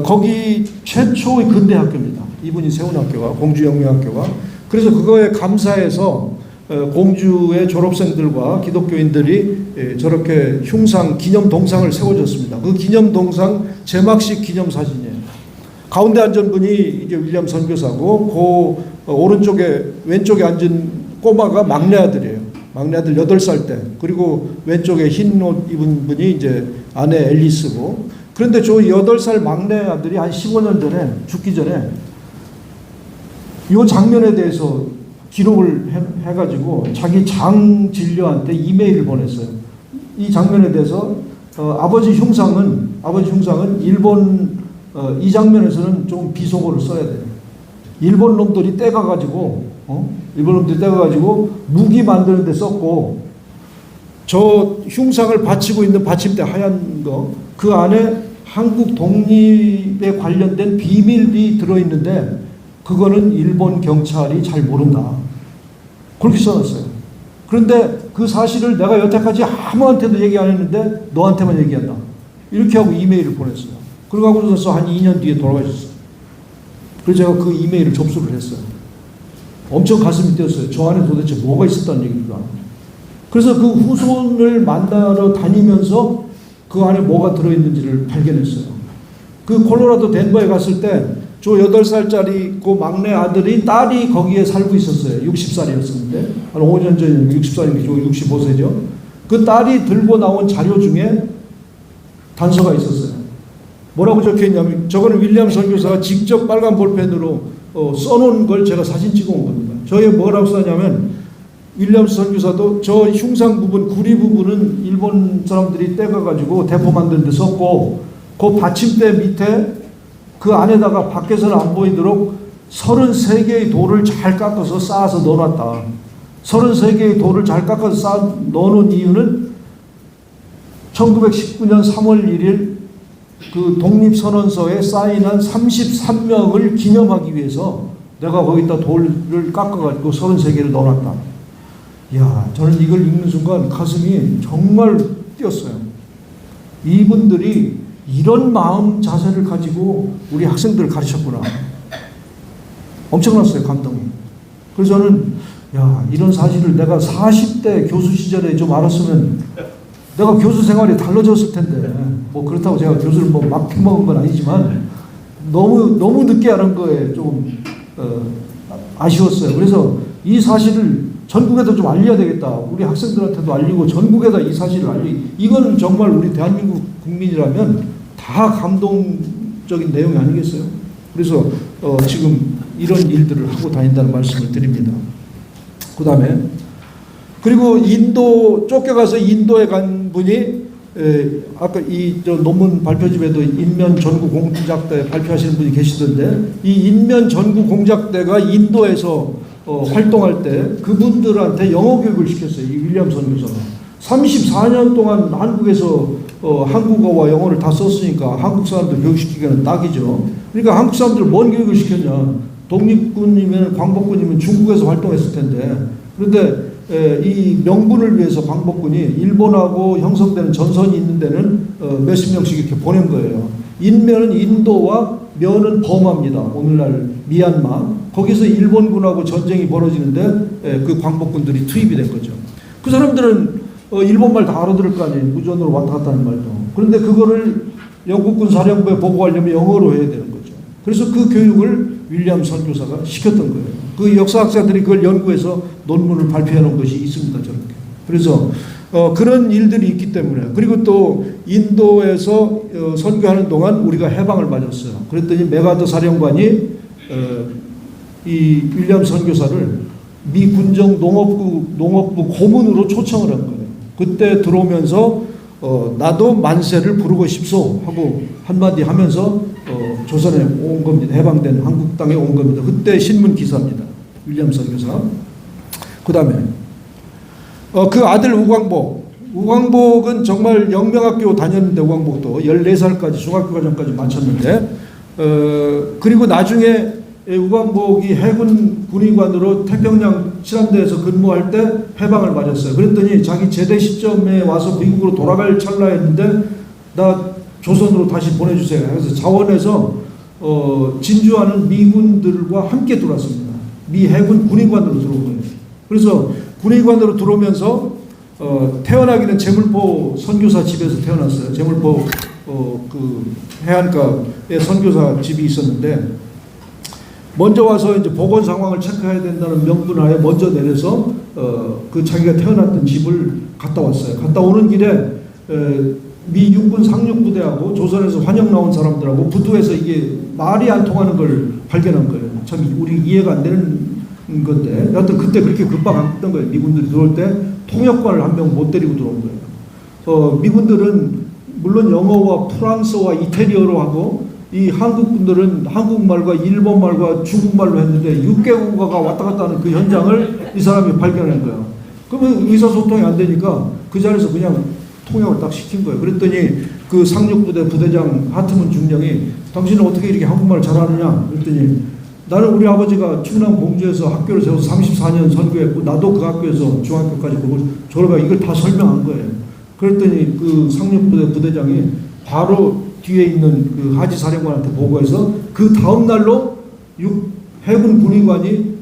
거기 최초의 근대 학교입니다. 이분이 세운 학교가 공주영명학교가. 그래서 그거에 감사해서 공주의 졸업생들과 기독교인들이 저렇게 흉상 기념 동상을 세워줬습니다. 그 기념 동상 제막식 기념 사진이에요. 가운데 앉은 분이 이제 윌리엄 선교사고 그 오른쪽에 왼쪽에 앉은 꼬마가 막내 아들이에요. 막내 아들 8살 때. 그리고 왼쪽에 흰 옷 입은 분이 이제 아내 앨리스고. 그런데 저 8살 막내 아들이 한 15년 전에 죽기 전에 이 장면에 대해서 기록을 해가지고 자기 장 진료한테 이메일을 보냈어요. 이 장면에 대해서 아버지 흉상은 일본 이 장면에서는 좀 비속어를 써야 돼요. 일본 놈들이 떼가가지고 무기 만드는 데 썼고 저 흉상을 받치고 있는 받침대 하얀 거, 그 안에 한국 독립에 관련된 비밀이 들어있는데 그거는 일본 경찰이 잘 모른다. 그렇게 써놨어요. 그런데 그 사실을 내가 여태까지 아무한테도 얘기 안 했는데 너한테만 얘기한다. 이렇게 하고 이메일을 보냈어요. 그러고 나서 한 2년 뒤에 돌아가셨어요. 그래서 제가 그 이메일을 접수를 했어요. 엄청 가슴이 뛰었어요. 저 안에 도대체 뭐가 있었다는 얘기인가. 그래서 그 후손을 만나러 다니면서 그 안에 뭐가 들어있는지를 발견했어요. 그 콜로라도 덴버에 갔을 때 저 8살짜리 그 막내 아들이 딸이 거기에 살고 있었어요. 60살이었었는데 한 5년 전이면 60살인데 65세죠. 그 딸이 들고 나온 자료 중에 단서가 있었어요. 뭐라고 적혀있냐면 저거는 윌리엄 선교사가 직접 빨간 볼펜으로 써놓은 걸 제가 사진 찍어온 겁니다. 저게 뭐라고 써냐면 윌리엄 선교사도 저 흉상 부분, 구리 부분은 일본 사람들이 떼가가지고 대포 만드는 데 썼고 그 받침대 밑에 그 안에다가 밖에서는 안 보이도록 33개의 돌을 잘 깎아서 쌓아서 넣어놨다. 33개의 돌을 잘 깎아서 쌓아 넣어놓은 이유는 1919년 3월 1일 그 독립선언서에 사인한 33명을 기념하기 위해서 내가 거기다 돌을 깎아가지고 33개를 넣어놨다. 이야, 저는 이걸 읽는 순간 가슴이 정말 뛰었어요. 이분들이 이런 마음 자세를 가지고 우리 학생들을 가르쳤구나. 엄청났어요, 감동이. 그래서 저는 야, 이런 사실을 내가 40대 교수 시절에 좀 알았으면 내가 교수 생활이 달라졌을 텐데, 뭐 그렇다고 제가 교수를 뭐 막 피먹은 건 아니지만 너무 늦게 아는 거에 좀 아쉬웠어요. 그래서 이 사실을 전국에도 좀 알려야 되겠다. 우리 학생들한테도 알리고 전국에다 이 사실을 이거는 정말 우리 대한민국 국민이라면 다 감동적인 내용이 아니겠어요? 그래서 지금 이런 일들을 하고 다닌다는 말씀을 드립니다. 그 다음에 그리고 인도 쫓겨가서 인도에 간 분이 아까 저 논문 발표집에도 인면 전구 공작대 발표하시는 분이 계시던데 이 인면 전구 공작대가 인도에서 활동할 때 그분들한테 영어 교육을 시켰어요. 이 윌리엄 선교사가 34년 동안 한국에서 한국어와 영어를 다 썼으니까 한국 사람들 교육시키기에는 딱이죠. 그러니까 한국 사람들 뭔 교육을 시켰냐. 독립군이면 광복군이면 중국에서 활동했을 텐데 그런데 이 명분을 위해서 광복군이 일본하고 형성되는 전선이 있는 데는 몇십 명씩 이렇게 보낸 거예요. 인면은 인도와 면은 버마입니다. 오늘날 미얀마. 거기서 일본군하고 전쟁이 벌어지는데 그 광복군들이 투입이 된 거죠. 그 사람들은 일본말 다 알아들을 거 아니에요. 무전으로 왔다 갔다 하는 말도. 그런데 그거를 영국군 사령부에 보고하려면 영어로 해야 되는 거죠. 그래서 그 교육을 윌리엄 선교사가 시켰던 거예요. 그 역사학자들이 그걸 연구해서 논문을 발표해 놓은 것이 있습니다. 저렇게. 그래서 그런 일들이 있기 때문에 그리고 또 인도에서 선교하는 동안 우리가 해방을 맞았어요. 그랬더니 메가더 사령관이 이 윌리엄 선교사를 미 군정 농업부 고문으로 초청을 한 거예요. 그때 들어오면서 나도 만세를 부르고 싶소 하고 한마디 하면서 조선에 온 겁니다. 해방된 한국 땅에 온 겁니다. 그때 신문 기사입니다. 윌리엄 선교사. 그 다음에 그 아들 우광복은 정말 영명학교 다녔는데 우광복도 14살까지 중학교 과정까지 마쳤는데 그리고 나중에 우광복이 해군 군의관으로 태평양 칠함대에서 근무할 때 해방을 맞았어요. 그랬더니 자기 제대 시점에 와서 미국으로 돌아갈 찰나였는데 나 조선으로 다시 보내주세요. 그래서 자원에서 진주하는 미군들과 함께 들어왔습니다. 미 해군 군의관으로 들어온 거예요. 그래서 군의관으로 들어오면서 태어나기는 제물포 선교사 집에서 태어났어요. 제물포 그 해안가에 선교사 집이 있었는데 먼저 와서 이제 보건 상황을 체크해야 된다는 명분하에 먼저 내려서 그 자기가 태어났던 집을 갔다 왔어요. 갔다 오는 길에 미 육군 상륙부대하고 조선에서 환영 나온 사람들하고 부두에서 이게 말이 안 통하는 걸 발견한 거예요. 참 우리 이해가 안 되는 건데 여하튼 그때 그렇게 급박했던 거예요. 미군들이 들어올 때 통역관을 한 명 못 데리고 들어온 거예요. 미군들은 물론 영어와 프랑스어와 이태리어로 하고 이 한국분들은 한국말과 일본말과 중국말로 했는데 6개국어가 왔다 갔다 하는 그 현장을 이 사람이 발견한 거예요. 그러면 의사소통이 안 되니까 그 자리에서 그냥 통역을 딱 시킨 거예요. 그랬더니 그 상륙부대 부대장 하트문 중령이 당신은 어떻게 이렇게 한국말을 잘하느냐 그랬더니 나는 우리 아버지가 충남 공주에서 학교를 세워서 34년 선교했고 나도 그 학교에서 중학교까지 졸업해 이걸 다 설명한 거예요. 그랬더니 그 상륙부대 부대장이 바로 뒤에 있는 그 하지 사령관한테 보고해서 그 다음 날로 해군 군의관이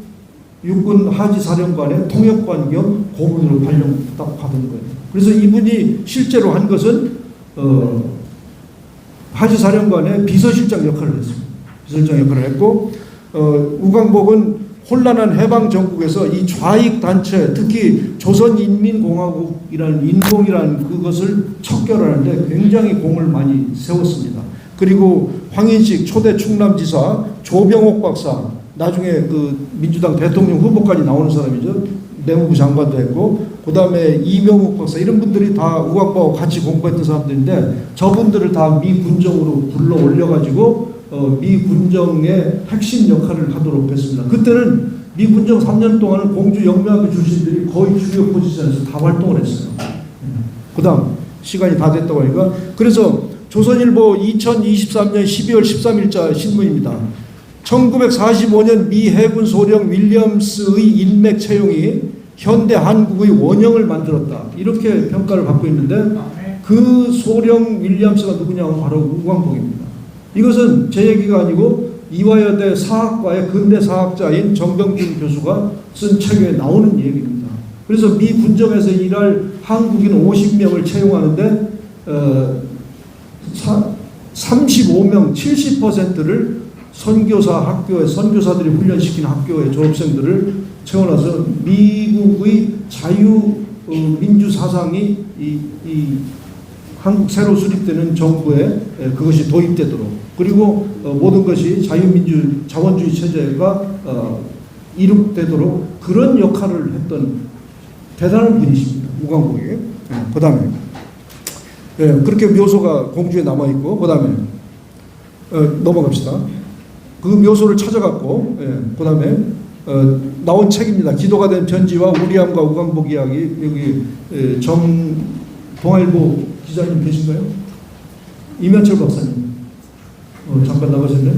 육군 하지 사령관의 통역관 겸 고문으로 발령 딱 받은 거예요. 그래서 이분이 실제로 한 것은 하지 사령관의 비서실장 역할을 했습니다. 비서실장 역할을 했고 우광복은 혼란한 해방 정국에서 이 좌익 단체 특히 조선인민공화국이라는 인공이라는 그것을 척결하는데 굉장히 공을 많이 세웠습니다. 그리고 황인식 초대 충남지사 조병옥 박사 나중에 그 민주당 대통령 후보까지 나오는 사람이죠. 내무부 장관도 했고 그 다음에 이명욱 박사 이런 분들이 다 우광복하고 같이 공부했던 사람들인데 저분들을 다 미 군정으로 불러 올려가지고 미 군정의 핵심 역할을 하도록 했습니다. 그때는 미 군정 3년 동안은 공주 영매학교 출신들이 거의 주요 포지션에서 다 활동을 했어요. 그 다음 시간이 다 됐다고 하니까 그래서 조선일보 2023년 12월 13일자 신문입니다. 1945년 미 해군 소령 윌리엄스의 인맥 채용이 현대 한국의 원형을 만들었다. 이렇게 평가를 받고 있는데 그 소령 윌리엄스가 누구냐면 바로 우광복입니다. 이것은 제 얘기가 아니고 이화여대 사학과의 근대 사학자인 정병준 교수가 쓴 책에 나오는 얘기입니다. 그래서 미 군정에서 일할 한국인 50명을 채용하는데 35명 70%를 선교사 학교에 선교사들이 훈련시킨 학교의 졸업생들을 채워놔서 미국의 자유민주 사상이 이 한국 새로 수립되는 정부에 그것이 도입되도록 그리고 모든 것이 자유민주 자본주의 체제가 이룩되도록 그런 역할을 했던 대단한 분이십니다. 우광복이. 그 다음에 그렇게 묘소가 공주에 남아있고 그 다음에 넘어갑시다. 그 묘소를 찾아갔고 그 다음에 나온 책입니다. 기도가 된 편지와 우리함과 우광복 이야기. 여기 동아일보 기자님 계신가요? 이면철 박사님. 잠깐 나가셨네.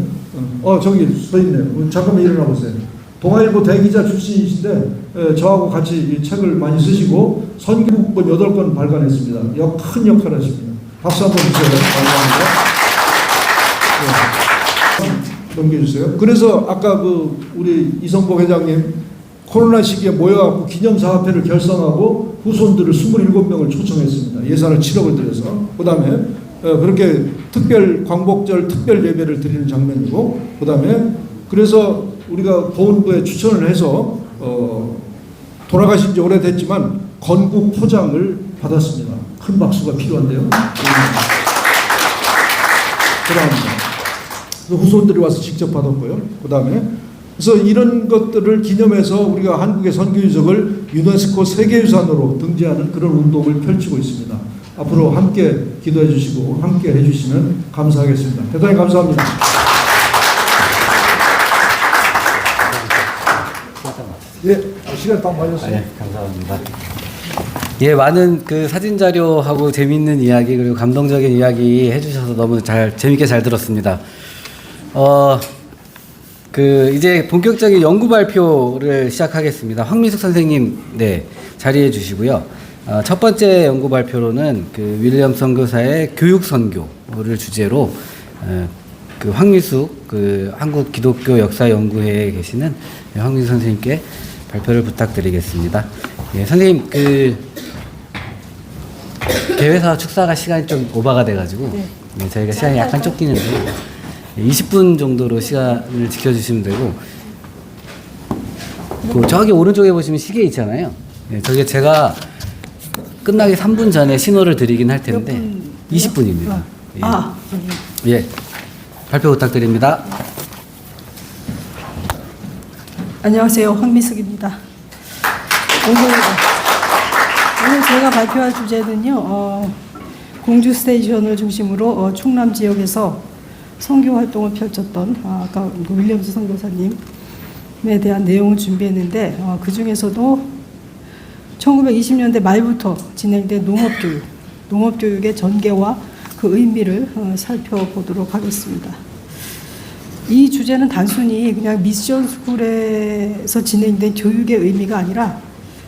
저기 서 있네요. 잠깐만 일어나 보세요. 동아일보 대기자 출신이신데 저하고 같이 이 책을 많이 쓰시고 선교국본 8권 발간했습니다. 큰 역할 하십니다. 박수 한번 주세요. 감사합니다. 넘겨주세요. 그래서 아까 그 우리 이성복 회장님 코로나 시기에 모여갖고 기념사업회를 결성하고 후손들을 27명을 초청했습니다. 예산을 7억을 들여서. 그 다음에 그렇게 특별 광복절 특별 예배를 드리는 장면이고 그 다음에 그래서 우리가 보훈부에 추천을 해서 돌아가신 지 오래됐지만 건국 포장을 받았습니다. 큰 박수가 필요한데요. 그다음에 후손들이 와서 직접 받았고요. 그 다음에 그래서 이런 것들을 기념해서 우리가 한국의 선교 유적을 유네스코 세계유산으로 등재하는 그런 운동을 펼치고 있습니다. 앞으로 함께 기도해 주시고 함께 해 주시면 감사하겠습니다. 대단히 감사합니다. 예, 시간 딱 맞았어요. 네, 감사합니다. 예, 많은 그 사진 자료하고 재미있는 이야기 그리고 감동적인 이야기 해주셔서 너무 재밌게 잘 들었습니다. 이제 본격적인 연구 발표를 시작하겠습니다. 황민숙 선생님, 네, 자리해 주시고요. 첫 번째 연구 발표로는 그 윌리엄 선교사의 교육 선교를 주제로 그 황민숙 그 한국 기독교 역사 연구회에 계시는 황민숙 선생님께 발표를 부탁드리겠습니다. 예, 선생님 그 개회사 축사가 시간이 좀 오버가 돼가지고 네, 저희가 시간이 약간 쫓기는데 20분 정도로 시간을 지켜주시면 되고 그 저기 오른쪽에 보시면 시계 있잖아요. 네, 저게 제가 끝나기 3분 전에 신호를 드리긴 할 텐데 20분입니다. 예. 예, 발표 부탁드립니다. 안녕하세요. 황미숙입니다. 오늘 제가 발표할 주제는요. 공주 스테이션을 중심으로 충남 지역에서 선교 활동을 펼쳤던 아까 윌리엄스 선교사님에 대한 내용을 준비했는데 그 중에서도 1920년대 말부터 진행된 농업교육의 전개와 그 의미를 살펴보도록 하겠습니다. 이 주제는 단순히 그냥 미션 스쿨에서 진행된 교육의 의미가 아니라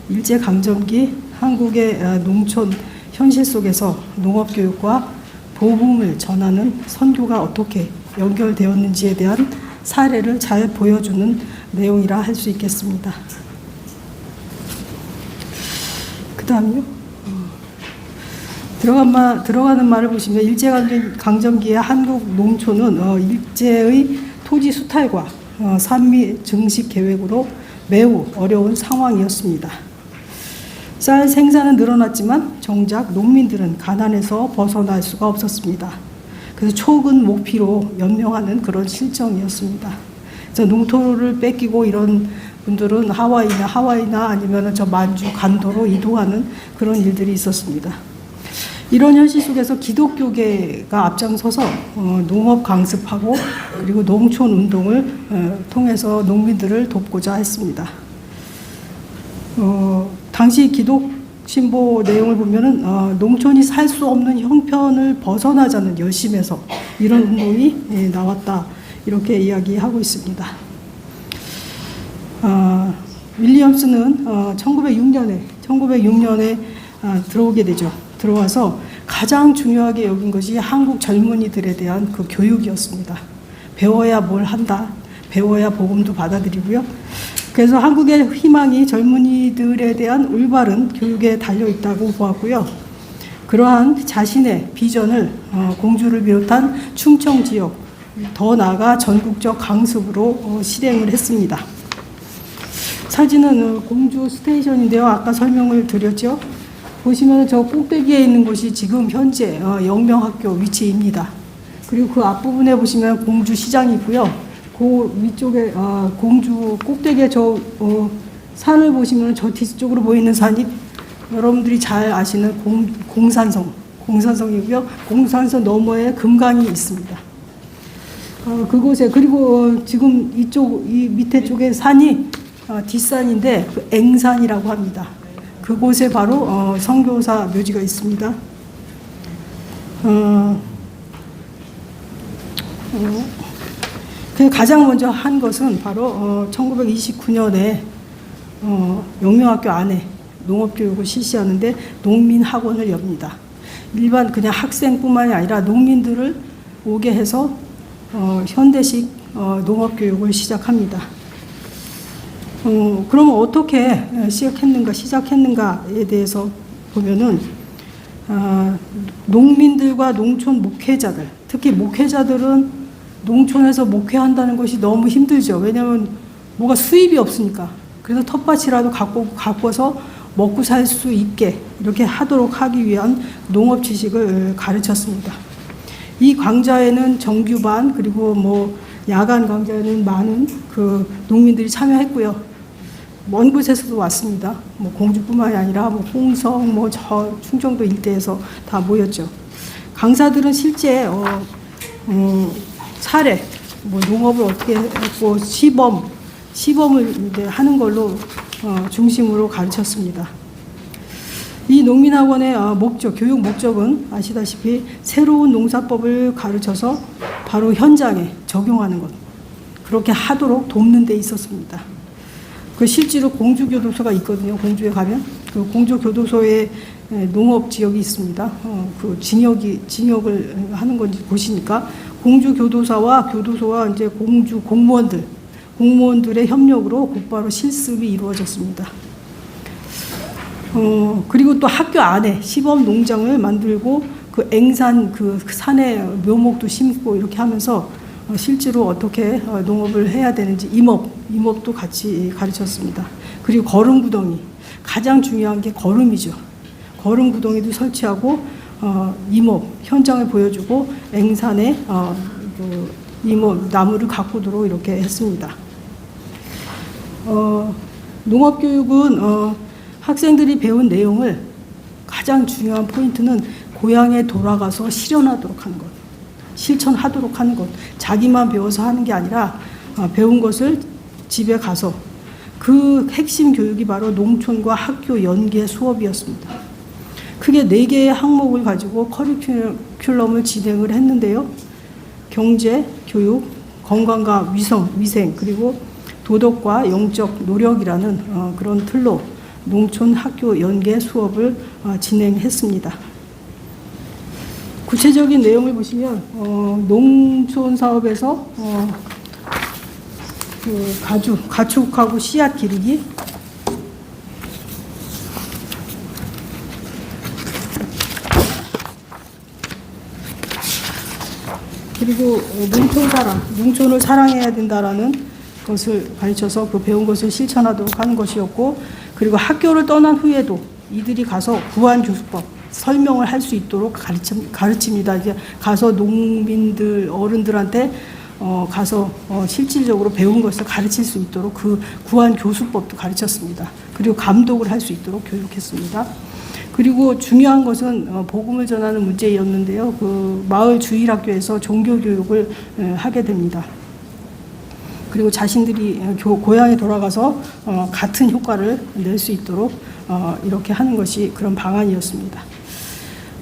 일제강점기 한국의 농촌 현실 속에서 농업교육과 복음을 전하는 선교가 어떻게 연결되었는지에 대한 사례를 잘 보여주는 내용이라 할 수 있겠습니다. 그 다음요. 들어가는 말을 보시면 일제강점기의 한국 농촌은 일제의 토지 수탈과 산미 증식 계획으로 매우 어려운 상황이었습니다. 쌀 생산은 늘어났지만 정작 농민들은 가난에서 벗어날 수가 없었습니다. 그래서 초근 목피로 연명하는 그런 실정이었습니다. 그래서 농토를 뺏기고 이런 분들은 하와이나 아니면 저 만주, 간도로 이동하는 그런 일들이 있었습니다. 이런 현실 속에서 기독교계가 앞장서서 농업 강습하고 그리고 농촌 운동을 통해서 농민들을 돕고자 했습니다. 당시 기독 신보 내용을 보면은 농촌이 살 수 없는 형편을 벗어나자는 열심에서 이런 운동이 나왔다 이렇게 이야기하고 있습니다. 윌리엄스는 1906년에 들어오게 되죠. 들어와서 가장 중요하게 여긴 것이 한국 젊은이들에 대한 그 교육이었습니다. 배워야 뭘 한다. 배워야 복음도 받아들이고요. 그래서 한국의 희망이 젊은이들에 대한 올바른 교육에 달려 있다고 보았고요. 그러한 자신의 비전을 공주를 비롯한 충청 지역, 더 나아가 전국적 강습으로 실행을 했습니다. 사진은 공주 스테이션인데요. 아까 설명을 드렸죠. 보시면 저 꼭대기에 있는 곳이 지금 현재 영명학교 위치입니다. 그리고 그 앞부분에 보시면 공주시장이 있고요. 그 위쪽에 공주 꼭대기에 저 산을 보시면 저 뒤쪽으로 보이는 산이 여러분들이 잘 아시는 공산성이고요. 공산성 너머에 금강이 있습니다. 그곳에 그리고 지금 이 밑에 쪽에 산이 뒷산인데 그 앵산이라고 합니다. 그곳에 바로 선교사 묘지가 있습니다. 가장 먼저 한 것은 바로 1929년에 영명학교 안에 농업교육을 실시하는데 농민학원을 엽니다. 일반 그냥 학생뿐만이 아니라 농민들을 오게 해서 현대식 농업교육을 시작합니다. 그러면 어떻게 시작했는가에 대해서 보면은 농민들과 농촌 목회자들, 특히 목회자들은 농촌에서 목회한다는 것이 너무 힘들죠. 왜냐하면 뭐가 수입이 없으니까. 그래서 텃밭이라도 가꿔서 먹고 살 수 있게 이렇게 하기 위한 농업 지식을 가르쳤습니다. 이 강좌에는 정규반 그리고 야간 강좌에는 많은 그 농민들이 참여했고요. 먼 곳에서도 왔습니다. 공주뿐만이 아니라 홍성, 저 충청도 일대에서 다 모였죠. 강사들은 실제 사례, 농업을 어떻게 했고 시범을 이제 하는 걸로 중심으로 가르쳤습니다. 이 농민학원의 교육 목적은 아시다시피 새로운 농사법을 가르쳐서 바로 현장에 적용하는 것, 그렇게 하도록 돕는 데 있었습니다. 그 실제로 공주교도소가 있거든요. 공주에 가면 그 공주교도소에 농업 지역이 있습니다. 그 징역을 하는 건지 보시니까 공주교도소와 이제 공주 공무원들의 협력으로 곧바로 실습이 이루어졌습니다. 그리고 또 학교 안에 시범 농장을 만들고 그 앵산 그 산에 묘목도 심고 이렇게 하면서 실제로 어떻게 농업을 해야 되는지 임업도 같이 가르쳤습니다. 그리고 거름구덩이, 가장 중요한 게 거름이죠. 거름구덩이도 설치하고 임업 현장을 보여주고 앵산에 임업 나무를 가꾸도록 이렇게 했습니다. 농업교육은 학생들이 배운 내용을 가장 중요한 포인트는 고향에 돌아가서 실현하도록 하는 것, 실천하도록 하는 것, 자기만 배워서 하는 게 아니라 배운 것을 집에 가서 그 핵심 교육이 바로 농촌과 학교 연계 수업이었습니다. 크게 4개의 항목을 가지고 커리큘럼을 진행을 했는데요. 경제, 교육, 건강과 위생, 그리고 도덕과 영적 노력이라는 그런 틀로 농촌 학교 연계 수업을 진행했습니다. 구체적인 내용을 보시면 농촌 사업에서 가축하고 씨앗 기르기, 그리고 농촌을 사랑해야 된다라는 것을 가르쳐서 그 배운 것을 실천하도록 하는 것이었고, 그리고 학교를 떠난 후에도 이들이 가서 구안교수법 설명을 할 수 있도록 가르칩니다. 이제 가서 농민들 어른들한테 가서 실질적으로 배운 것을 가르칠 수 있도록 그 구안교수법도 가르쳤습니다. 그리고 감독을 할 수 있도록 교육했습니다. 그리고 중요한 것은 복음을 전하는 문제였는데요. 그 마을 주일학교에서 종교교육을 하게 됩니다. 그리고 자신들이 고향에 돌아가서 같은 효과를 낼 수 있도록 이렇게 하는 것이 그런 방안이었습니다.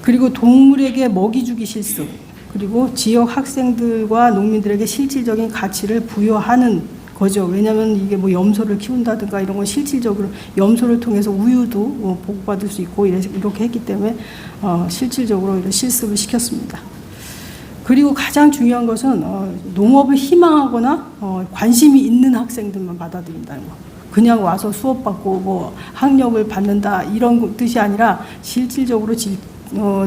그리고 동물에게 먹이 주기 실습, 그리고 지역 학생들과 농민들에게 실질적인 가치를 부여하는 거죠. 왜냐하면 이게 뭐 염소를 키운다든가 이런 건 실질적으로 염소를 통해서 우유도 보급받을 수 있고 이렇게 했기 때문에 실질적으로 이런 실습을 시켰습니다. 그리고 가장 중요한 것은 농업을 희망하거나 관심이 있는 학생들만 받아들인다는 거. 그냥 와서 수업받고 뭐 학력을 받는다 이런 뜻이 아니라 실질적으로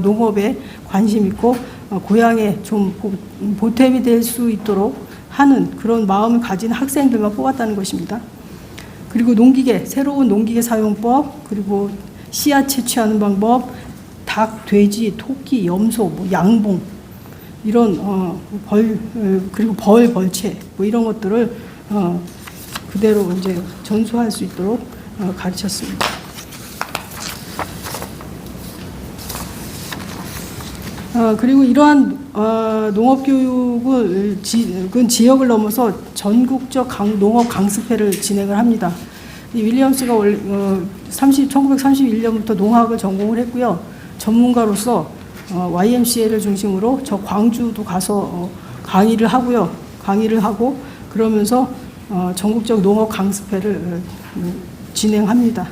농업에 관심 있고 고향에 좀 보탬이 될 수 있도록 하는 그런 마음을 가진 학생들만 뽑았다는 것입니다. 그리고 새로운 농기계 사용법, 그리고 씨앗 채취하는 방법, 닭, 돼지, 토끼, 염소, 뭐 양봉 이런 그리고 벌채 뭐 이런 것들을 그대로 이제 전수할 수 있도록 가르쳤습니다. 그리고 이러한 농업교육은 지역을 넘어서 전국적 농업 강습회를 진행을 합니다. 이 윌리엄스가 1931년부터 농학을 전공을 했고요. 전문가로서 YMCA를 중심으로 저 광주도 가서 강의를 하고 그러면서 전국적 농업 강습회를 진행합니다.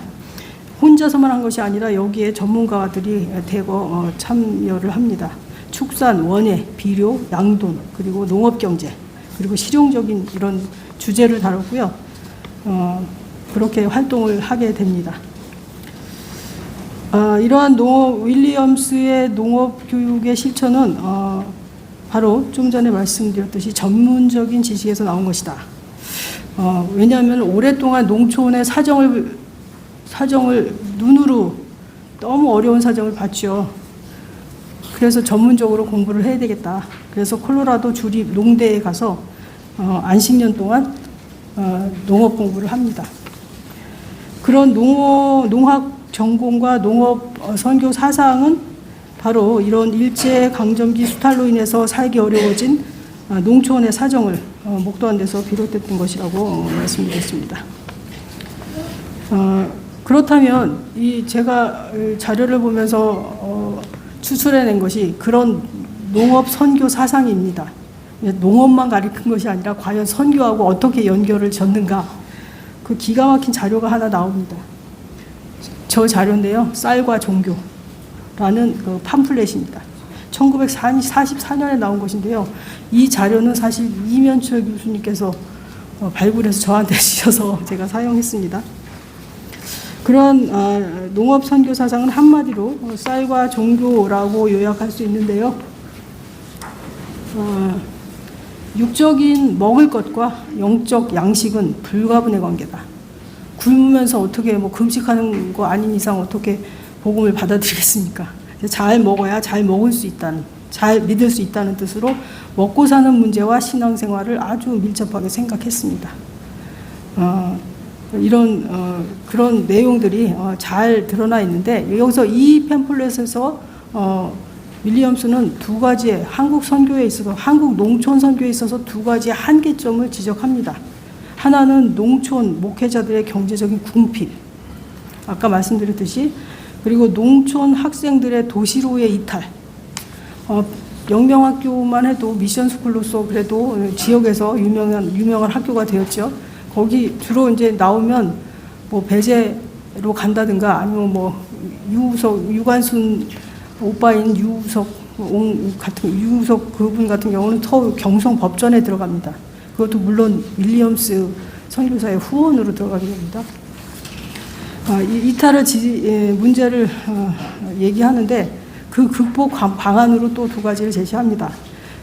혼자서만 한 것이 아니라 여기에 전문가들이 대거 참여를 합니다. 축산, 원예, 비료, 양돈, 그리고 농업경제, 그리고 실용적인 이런 주제를 다뤘고요. 그렇게 활동을 하게 됩니다. 이러한 윌리엄스의 농업교육의 실천은 바로 좀 전에 말씀드렸듯이 전문적인 지식에서 나온 것이다. 왜냐하면 오랫동안 농촌의 사정을 눈으로 너무 어려운 사정을 봤죠. 그래서 전문적으로 공부를 해야 되겠다. 그래서 콜로라도 주립 농대에 가서 안식년 동안 농업 공부를 합니다. 그런 농학 전공과 농업 선교 사상은 바로 이런 일제강점기 수탈로 인해서 살기 어려워진 농촌의 사정을 목도한 데서 비롯됐던 것이라고 말씀드렸습니다. 그렇다면 제가 자료를 보면서 추출해낸 것이 그런 농업 선교 사상입니다. 농업만 가리킨 것이 아니라 과연 선교하고 어떻게 연결을 졌는가, 그 기가 막힌 자료가 하나 나옵니다. 저 자료인데요. 쌀과 종교라는 그 팜플렛입니다. 1944년에 나온 것인데요. 이 자료는 사실 이면철 교수님께서 발굴해서 저한테 주셔서 제가 사용했습니다. 그런 농업 선교 사상은 한마디로 쌀과 종교라고 요약할 수 있는데요. 육적인 먹을 것과 영적 양식은 불가분의 관계다. 굶으면서 어떻게 금식하는 거 아닌 이상 어떻게 복음을 받아들이겠습니까? 잘 먹어야 잘 먹을 수 있다는, 잘 믿을 수 있다는 뜻으로 먹고 사는 문제와 신앙생활을 아주 밀접하게 생각했습니다. 이런 그런 내용들이 잘 드러나 있는데, 여기서 이 팸플렛에서 윌리엄스는 두 가지의 한국 선교에 있어서, 한국 농촌 선교에 있어서 두 가지의 한계점을 지적합니다. 하나는 농촌 목회자들의 경제적인 궁핍, 아까 말씀드렸듯이, 그리고 농촌 학생들의 도시로의 이탈. 영명학교만 해도 미션스쿨로서 그래도 지역에서 유명한 학교가 되었죠. 거기 주로 이제 나오면 뭐 배제로 간다든가 아니면 뭐 유관순 오빠인 유우석 그분 같은 경우는 경성 법전에 들어갑니다. 그것도 물론 윌리엄스 선교사의 후원으로 들어가게 됩니다. 이탈의 문제를 얘기하는데 그 극복 방안으로 또 두 가지를 제시합니다.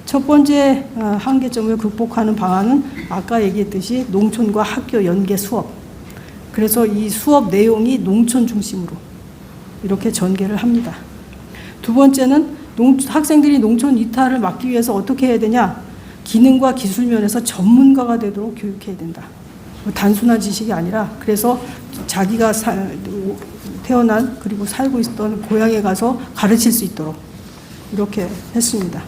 첫 번째 한계점을 극복하는 방안은 아까 얘기했듯이 농촌과 학교 연계 수업. 그래서 이 수업 내용이 농촌 중심으로 이렇게 전개를 합니다. 두 번째는 학생들이 농촌 이탈을 막기 위해서 어떻게 해야 되냐? 기능과 기술 면에서 전문가가 되도록 교육해야 된다. 단순한 지식이 아니라 그래서 자기가 태어난 그리고 살고 있던 고향에 가서 가르칠 수 있도록 이렇게 했습니다.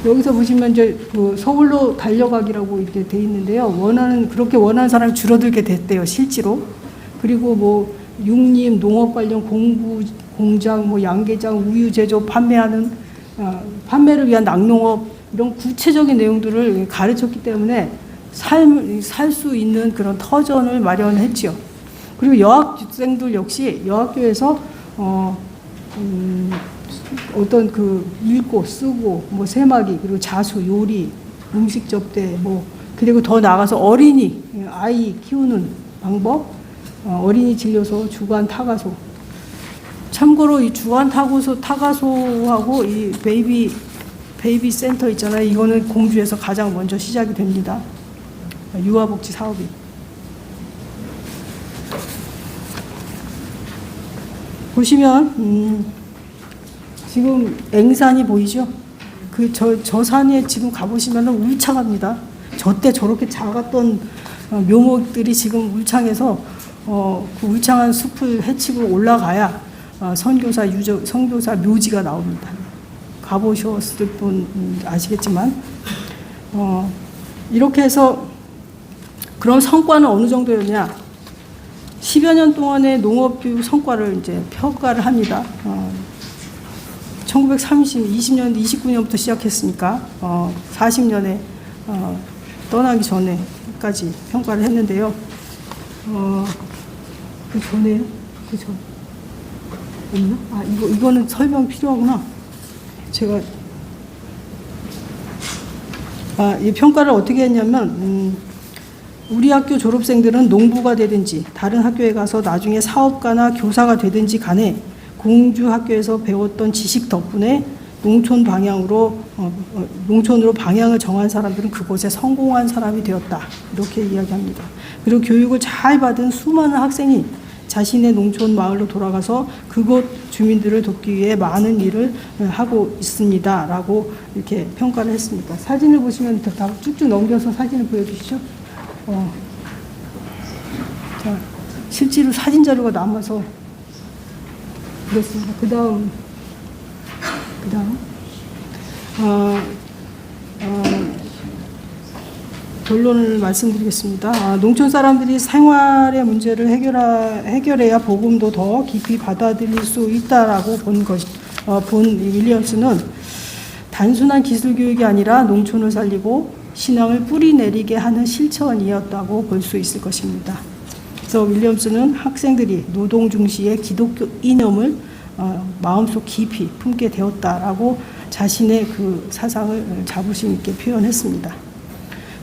여기서 보시면 이제 그 서울로 달려가기라고 이렇게 돼 있는데요. 그렇게 원하는 사람이 줄어들게 됐대요, 실제로. 그리고 뭐 육림, 농업 관련 공장, 뭐 양계장, 우유 제조, 판매를 위한 낙농업 이런 구체적인 내용들을 가르쳤기 때문에 살 수 있는 그런 터전을 마련했죠. 그리고 여학생들 역시 여학교에서 어떤 그 읽고 쓰고 뭐 세마기 그리고 자수, 요리, 음식 접대 뭐 그리고 더 나아가서 아이 키우는 방법, 어린이 진료소, 주간 타가소. 참고로 이 주간 타가소하고 이 베이비 센터 있잖아요. 이거는 공주에서 가장 먼저 시작이 됩니다. 유아복지 사업이. 보시면 지금 앵산이 보이죠? 저 산에 지금 가보시면 울창합니다. 저때 저렇게 작았던 묘목들이 지금 울창해서 그 울창한 숲을 헤치고 올라가야 선교사 묘지가 나옵니다. 가보셨을 분 아시겠지만 이렇게 해서 그럼 성과는 어느 정도였냐? 10여 년 동안의 농업교육 성과를 이제 평가를 합니다. 1920년, 29년부터 시작했으니까 40년에 떠나기 전에까지 평가를 했는데요. 그 전에요? 그 전. 없나? 이거는 설명 필요하구나. 제가 이 평가를 어떻게 했냐면 우리 학교 졸업생들은 농부가 되든지 다른 학교에 가서 나중에 사업가나 교사가 되든지 간에 공주 학교에서 배웠던 지식 덕분에 농촌으로 방향을 정한 사람들은 그곳에 성공한 사람이 되었다. 이렇게 이야기합니다. 그리고 교육을 잘 받은 수많은 학생이 자신의 농촌 마을로 돌아가서 그곳 주민들을 돕기 위해 많은 일을 하고 있습니다. 라고 이렇게 평가를 했습니다. 사진을 보시면 다 쭉쭉 넘겨서 사진을 보여주시죠. 자, 실제로 사진 자료가 남아서 그렇습니다. 그 다음 결론을 말씀드리겠습니다. 농촌 사람들이 생활의 문제를 해결해야 복음도 더 깊이 받아들일 수 있다라고 본 윌리엄스는 단순한 기술 교육이 아니라 농촌을 살리고 신앙을 뿌리내리게 하는 실천이었다고 볼 수 있을 것입니다. 그래서 윌리엄스는 학생들이 노동 중시의 기독교 이념을 마음속 깊이 품게 되었다라고 자신의 그 사상을 자부심 있게 표현했습니다.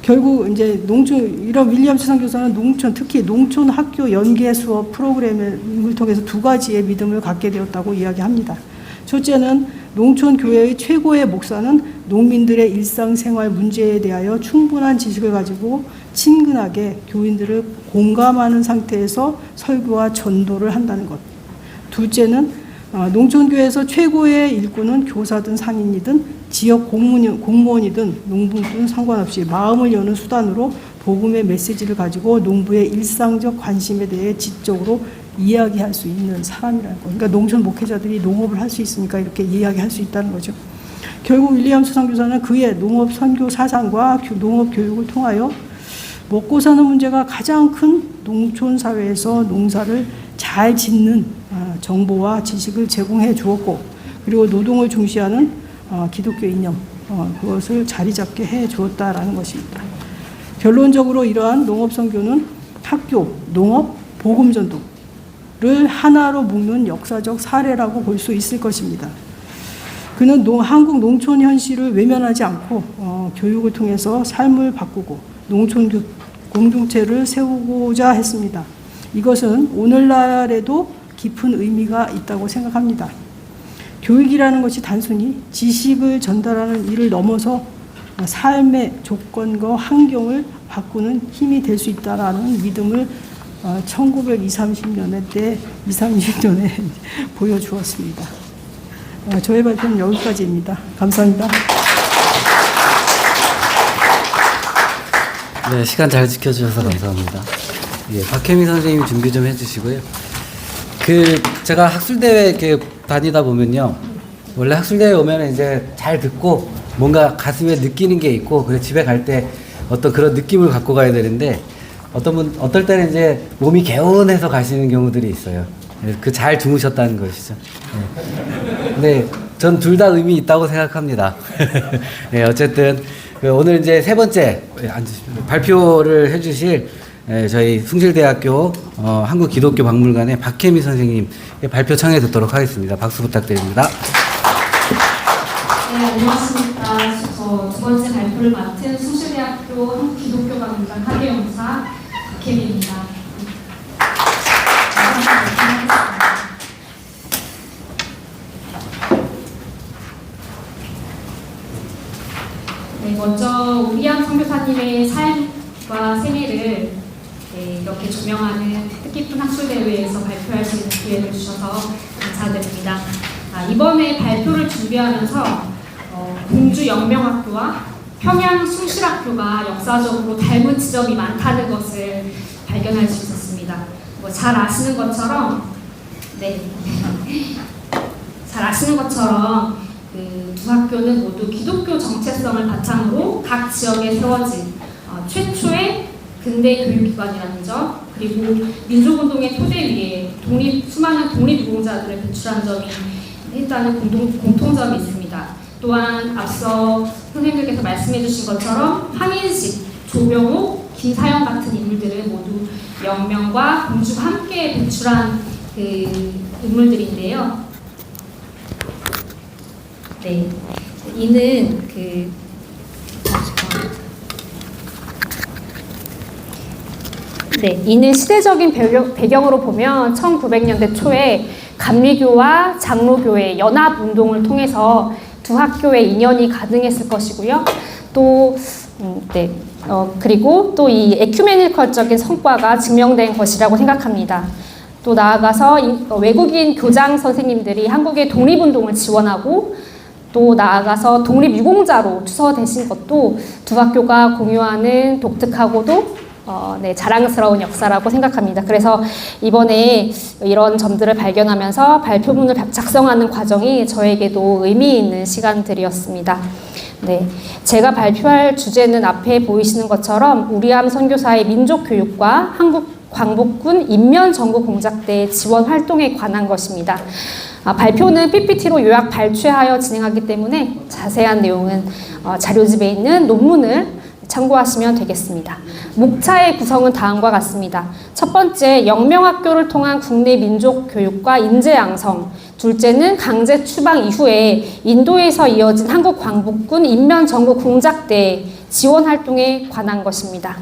결국 이제 이런 윌리엄스 선교사는 특히 농촌 학교 연계 수업 프로그램을 통해서 두 가지의 믿음을 갖게 되었다고 이야기합니다. 첫째는 농촌 교회의 최고의 목사는 농민들의 일상생활 문제에 대하여 충분한 지식을 가지고 친근하게 교인들을 공감하는 상태에서 설교와 전도를 한다는 것. 둘째는 농촌교회에서 최고의 일꾼은 교사든 상인이든 지역 공무원이든 농부든 상관없이 마음을 여는 수단으로 복음의 메시지를 가지고 농부의 일상적 관심에 대해 지적으로 이야기할 수 있는 사람이라는 거. 그러니까 농촌 목회자들이 농업을 할 수 있으니까 이렇게 이야기할 수 있다는 거죠. 결국 윌리엄스 선교사는 그의 농업 선교 사상과 농업 교육을 통하여 먹고 사는 문제가 가장 큰 농촌 사회에서 농사를 잘 짓는 정보와 지식을 제공해 주었고, 그리고 노동을 중시하는 기독교 이념, 그것을 자리 잡게 해 주었다라는 것입니다. 결론적으로 이러한 농업 선교는 학교, 농업, 복음 전도를 하나로 묶는 역사적 사례라고 볼 수 있을 것입니다. 그는 한국 농촌 현실을 외면하지 않고 교육을 통해서 삶을 바꾸고 농촌 공동체를 세우고자 했습니다. 이것은 오늘날에도 깊은 의미가 있다고 생각합니다. 교육이라는 것이 단순히 지식을 전달하는 일을 넘어서 삶의 조건과 환경을 바꾸는 힘이 될 수 있다라는 믿음을 1920년에 보여주었습니다. 저의 발표는 여기까지입니다. 감사합니다. 네, 시간 잘 지켜주셔서 감사합니다. 예, 박혜미 선생님 준비 좀 해주시고요. 제가 학술대회 이렇게 다니다 보면요. 원래 학술대회 오면 이제 잘 듣고 뭔가 가슴에 느끼는 게 있고, 그래 집에 갈 때 어떤 그런 느낌을 갖고 가야 되는데, 어떨 때는 이제 몸이 개운해서 가시는 경우들이 있어요. 잘 주무셨다는 것이죠. 네, 전 둘 다 의미 있다고 생각합니다. 네, 어쨌든 오늘 이제 세 번째 발표를 해주실 저희 숭실대학교 한국기독교박물관의 박혜미 선생님 발표 청해 듣도록 하겠습니다. 박수 부탁드립니다. 네, 안녕하십니까. 저 두 번째 발표를 맡은 숭실대학교 한국기독교박물관 학예연구사 박혜미입니다. 네, 먼저 우리양 선교사님의 삶과 생애를 이렇게 조명하는 뜻깊은 학술대회에서 발표할 수 있는 기회를 주셔서 감사드립니다. 이번에 발표를 준비하면서 공주 영명학교와 평양 숭실학교가 역사적으로 닮은 지점이 많다는 것을 발견할 수 있었습니다. 잘 아시는 것처럼 그 두 학교는 모두 기독교 정체성을 바탕으로 각 지역에 세워진 최초의 근대 교육기관이라는 점, 그리고 민족운동의 토대 위에 수많은 독립유공자들을 배출한 점이 일단은 공통점이 있습니다. 또한 앞서 선생님들께서 말씀해 주신 것처럼 한인식, 조병옥, 김사영 같은 인물들은 모두 영명과 공주가 함께 배출한 그 인물들인데요. 네, 이는 시대적인 배경으로 보면 1900년대 초에 감리교와 장로교의 연합운동을 통해서 두 학교의 인연이 가능했을 것이고요. 그리고 또 이 에큐메니컬적인 성과가 증명된 것이라고 생각합니다. 또 나아가서 외국인 교장 선생님들이 한국의 독립운동을 지원하고, 또 나아가서 독립유공자로 투서되신 것도 두 학교가 공유하는 독특하고도 자랑스러운 역사라고 생각합니다. 그래서 이번에 이런 점들을 발견하면서 발표문을 작성하는 과정이 저에게도 의미 있는 시간들이었습니다. 네, 제가 발표할 주제는 앞에 보이시는 것처럼 우리암 선교사의 민족교육과 한국 광복군 인면전구공작대 지원 활동에 관한 것입니다. 발표는 PPT로 요약 발췌하여 진행하기 때문에 자세한 내용은 자료집에 있는 논문을 참고하시면 되겠습니다. 목차의 구성은 다음과 같습니다. 첫 번째, 영명학교를 통한 국내 민족교육과 인재 양성. 둘째는 강제 추방 이후에 인도에서 이어진 한국 광복군 인면전구공작대 지원 활동에 관한 것입니다.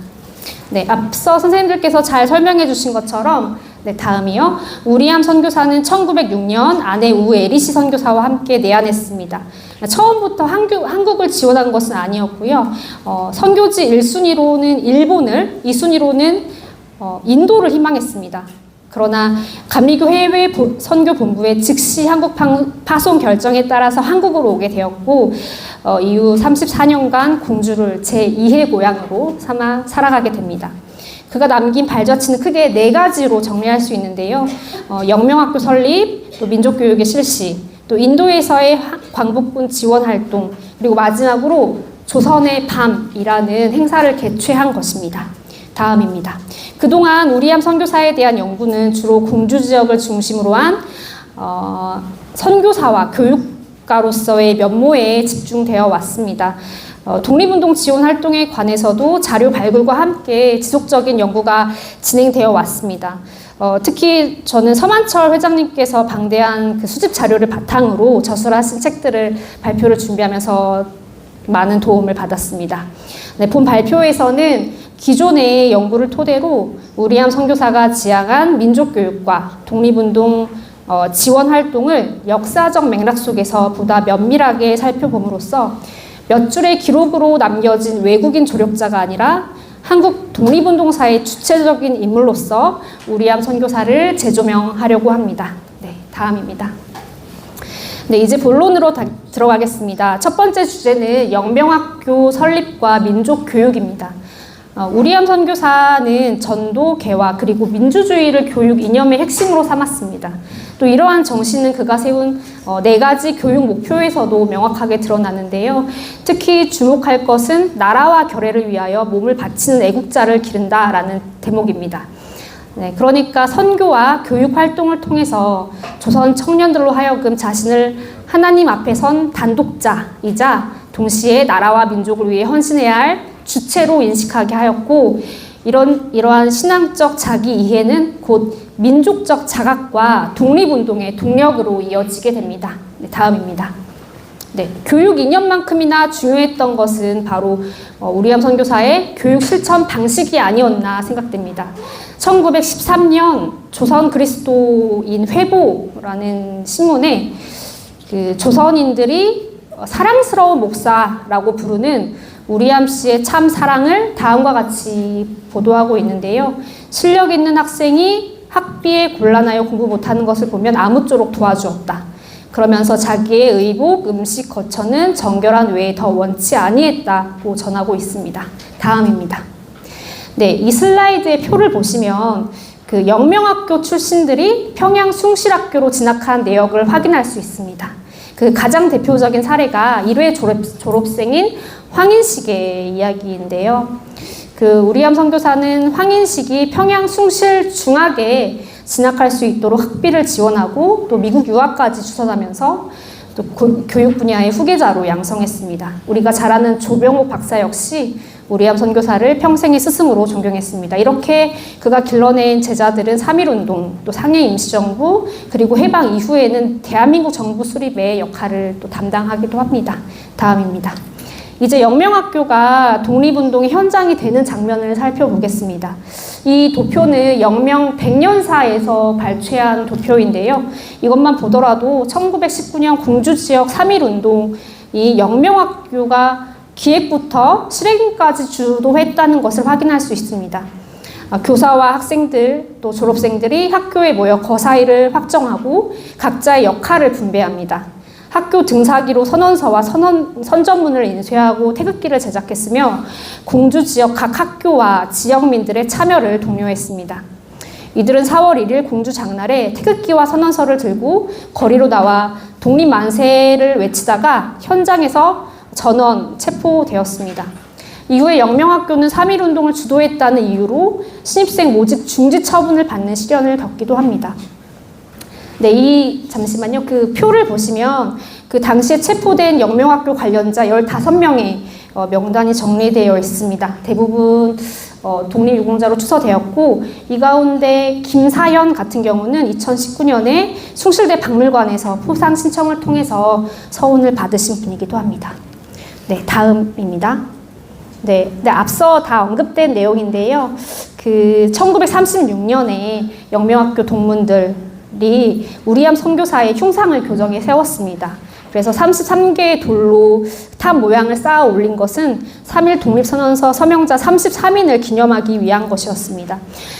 네, 앞서 선생님들께서 잘 설명해 주신 것처럼 다음이요. 우리암 선교사는 1906년 아내 우에리시 선교사와 함께 내한했습니다. 처음부터 한국을 지원한 것은 아니었고요. 선교지 1순위로는 일본을, 2순위로는 인도를 희망했습니다. 그러나 감리교 해외 선교본부의 즉시 한국 파송 결정에 따라서 한국으로 오게 되었고, 이후 34년간 공주를 제2의 고향으로 삼아 살아가게 됩니다. 그가 남긴 발자취는 크게 4가지로 정리할 수 있는데요. 영명학교 설립, 또 민족교육의 실시, 또 인도에서의 광복군 지원 활동, 그리고 마지막으로 조선의 밤이라는 행사를 개최한 것입니다. 다음입니다. 그동안 우리암 선교사에 대한 연구는 주로 공주 지역을 중심으로 한 선교사와 교육가로서의 면모에 집중되어 왔습니다. 독립운동 지원 활동에 관해서도 자료 발굴과 함께 지속적인 연구가 진행되어 왔습니다. 특히 저는 서만철 회장님께서 방대한 그 수집 자료를 바탕으로 저술하신 책들을 발표를 준비하면서 많은 도움을 받았습니다. 네, 본 발표에서는 기존의 연구를 토대로 우리암 선교사가 지향한 민족교육과 독립운동 지원 활동을 역사적 맥락 속에서 보다 면밀하게 살펴봄으로써 몇 줄의 기록으로 남겨진 외국인 조력자가 아니라 한국 독립운동사의 주체적인 인물로서 우리암 선교사를 재조명하려고 합니다. 네, 다음입니다. 네, 이제 본론으로 들어가겠습니다. 첫 번째 주제는 영명학교 설립과 민족교육입니다. 우리암 선교사는 전도, 개화, 그리고 민주주의를 교육 이념의 핵심으로 삼았습니다. 또 이러한 정신은 그가 세운 4가지 교육 목표에서도 명확하게 드러나는데요. 특히 주목할 것은 나라와 결애를 위하여 몸을 바치는 애국자를 기른다라는 대목입니다. 네, 그러니까 선교와 교육 활동을 통해서 조선 청년들로 하여금 자신을 하나님 앞에 선 단독자이자 동시에 나라와 민족을 위해 헌신해야 할 주체로 인식하게 하였고, 이러한 신앙적 자기 이해는 곧 민족적 자각과 독립운동의 동력으로 이어지게 됩니다. 네, 다음입니다. 네, 교육 이념만큼이나 중요했던 것은 바로 우리암 선교사의 교육 실천 방식이 아니었나 생각됩니다. 1913년 조선 그리스도인 회보라는 신문에 그 조선인들이 사랑스러운 목사라고 부르는 우리암 씨의 참 사랑을 다음과 같이 보도하고 있는데요. 실력 있는 학생이 학비에 곤란하여 공부 못하는 것을 보면 아무쪼록 도와주었다. 그러면서 자기의 의복, 음식, 거처는 정결한 외에 더 원치 아니했다고 전하고 있습니다. 다음입니다. 네, 이 슬라이드의 표를 보시면 그 영명학교 출신들이 평양 숭실학교로 진학한 내역을 확인할 수 있습니다. 그 가장 대표적인 사례가 1회 졸업생인 황인식의 이야기인데요. 그 우리암 선교사는 황인식이 평양 숭실 중학에 진학할 수 있도록 학비를 지원하고 또 미국 유학까지 추천하면서 또 교육 분야의 후계자로 양성했습니다. 우리가 잘 아는 조병옥 박사 역시 우리암 선교사를 평생의 스승으로 존경했습니다. 이렇게 그가 길러낸 제자들은 3.1운동, 또 상해 임시정부, 그리고 해방 이후에는 대한민국 정부 수립의 역할을 또 담당하기도 합니다. 다음입니다. 이제 영명학교가 독립운동의 현장이 되는 장면을 살펴보겠습니다. 이 도표는 영명 100년사에서 발췌한 도표인데요. 이것만 보더라도 1919년 공주지역 3.1운동, 이 영명학교가 기획부터 실행까지 주도했다는 것을 확인할 수 있습니다. 교사와 학생들 또 졸업생들이 학교에 모여 거사일을 확정하고 각자의 역할을 분배합니다. 학교 등사기로 선언서와 선전문을 인쇄하고 태극기를 제작했으며 공주 지역 각 학교와 지역민들의 참여를 독려했습니다. 이들은 4월 1일 공주 장날에 태극기와 선언서를 들고 거리로 나와 독립만세를 외치다가 현장에서 전원 체포되었습니다. 이후에 영명학교는 3.1운동을 주도했다는 이유로 신입생 모집 중지 처분을 받는 시련을 겪기도 합니다. 네, 잠시만요. 그 표를 보시면 그 당시에 체포된 영명학교 관련자 15명의 명단이 정리되어 있습니다. 대부분 독립유공자로 추서되었고, 이 가운데 김사연 같은 경우는 2019년에 숭실대 박물관에서 포상 신청을 통해서 서훈을 받으신 분이기도 합니다. 네, 다음입니다. 네, 앞서 다 언급된 내용인데요. 그 1936년에 영명학교 동문들이 우리암 선교사의 흉상을 교정에 세웠습니다. 그래서 33개의 돌로 탑 모양을 쌓아 올린 것은 3.1 독립선언서 서명자 33인을 기념하기 위한 것이었습니다.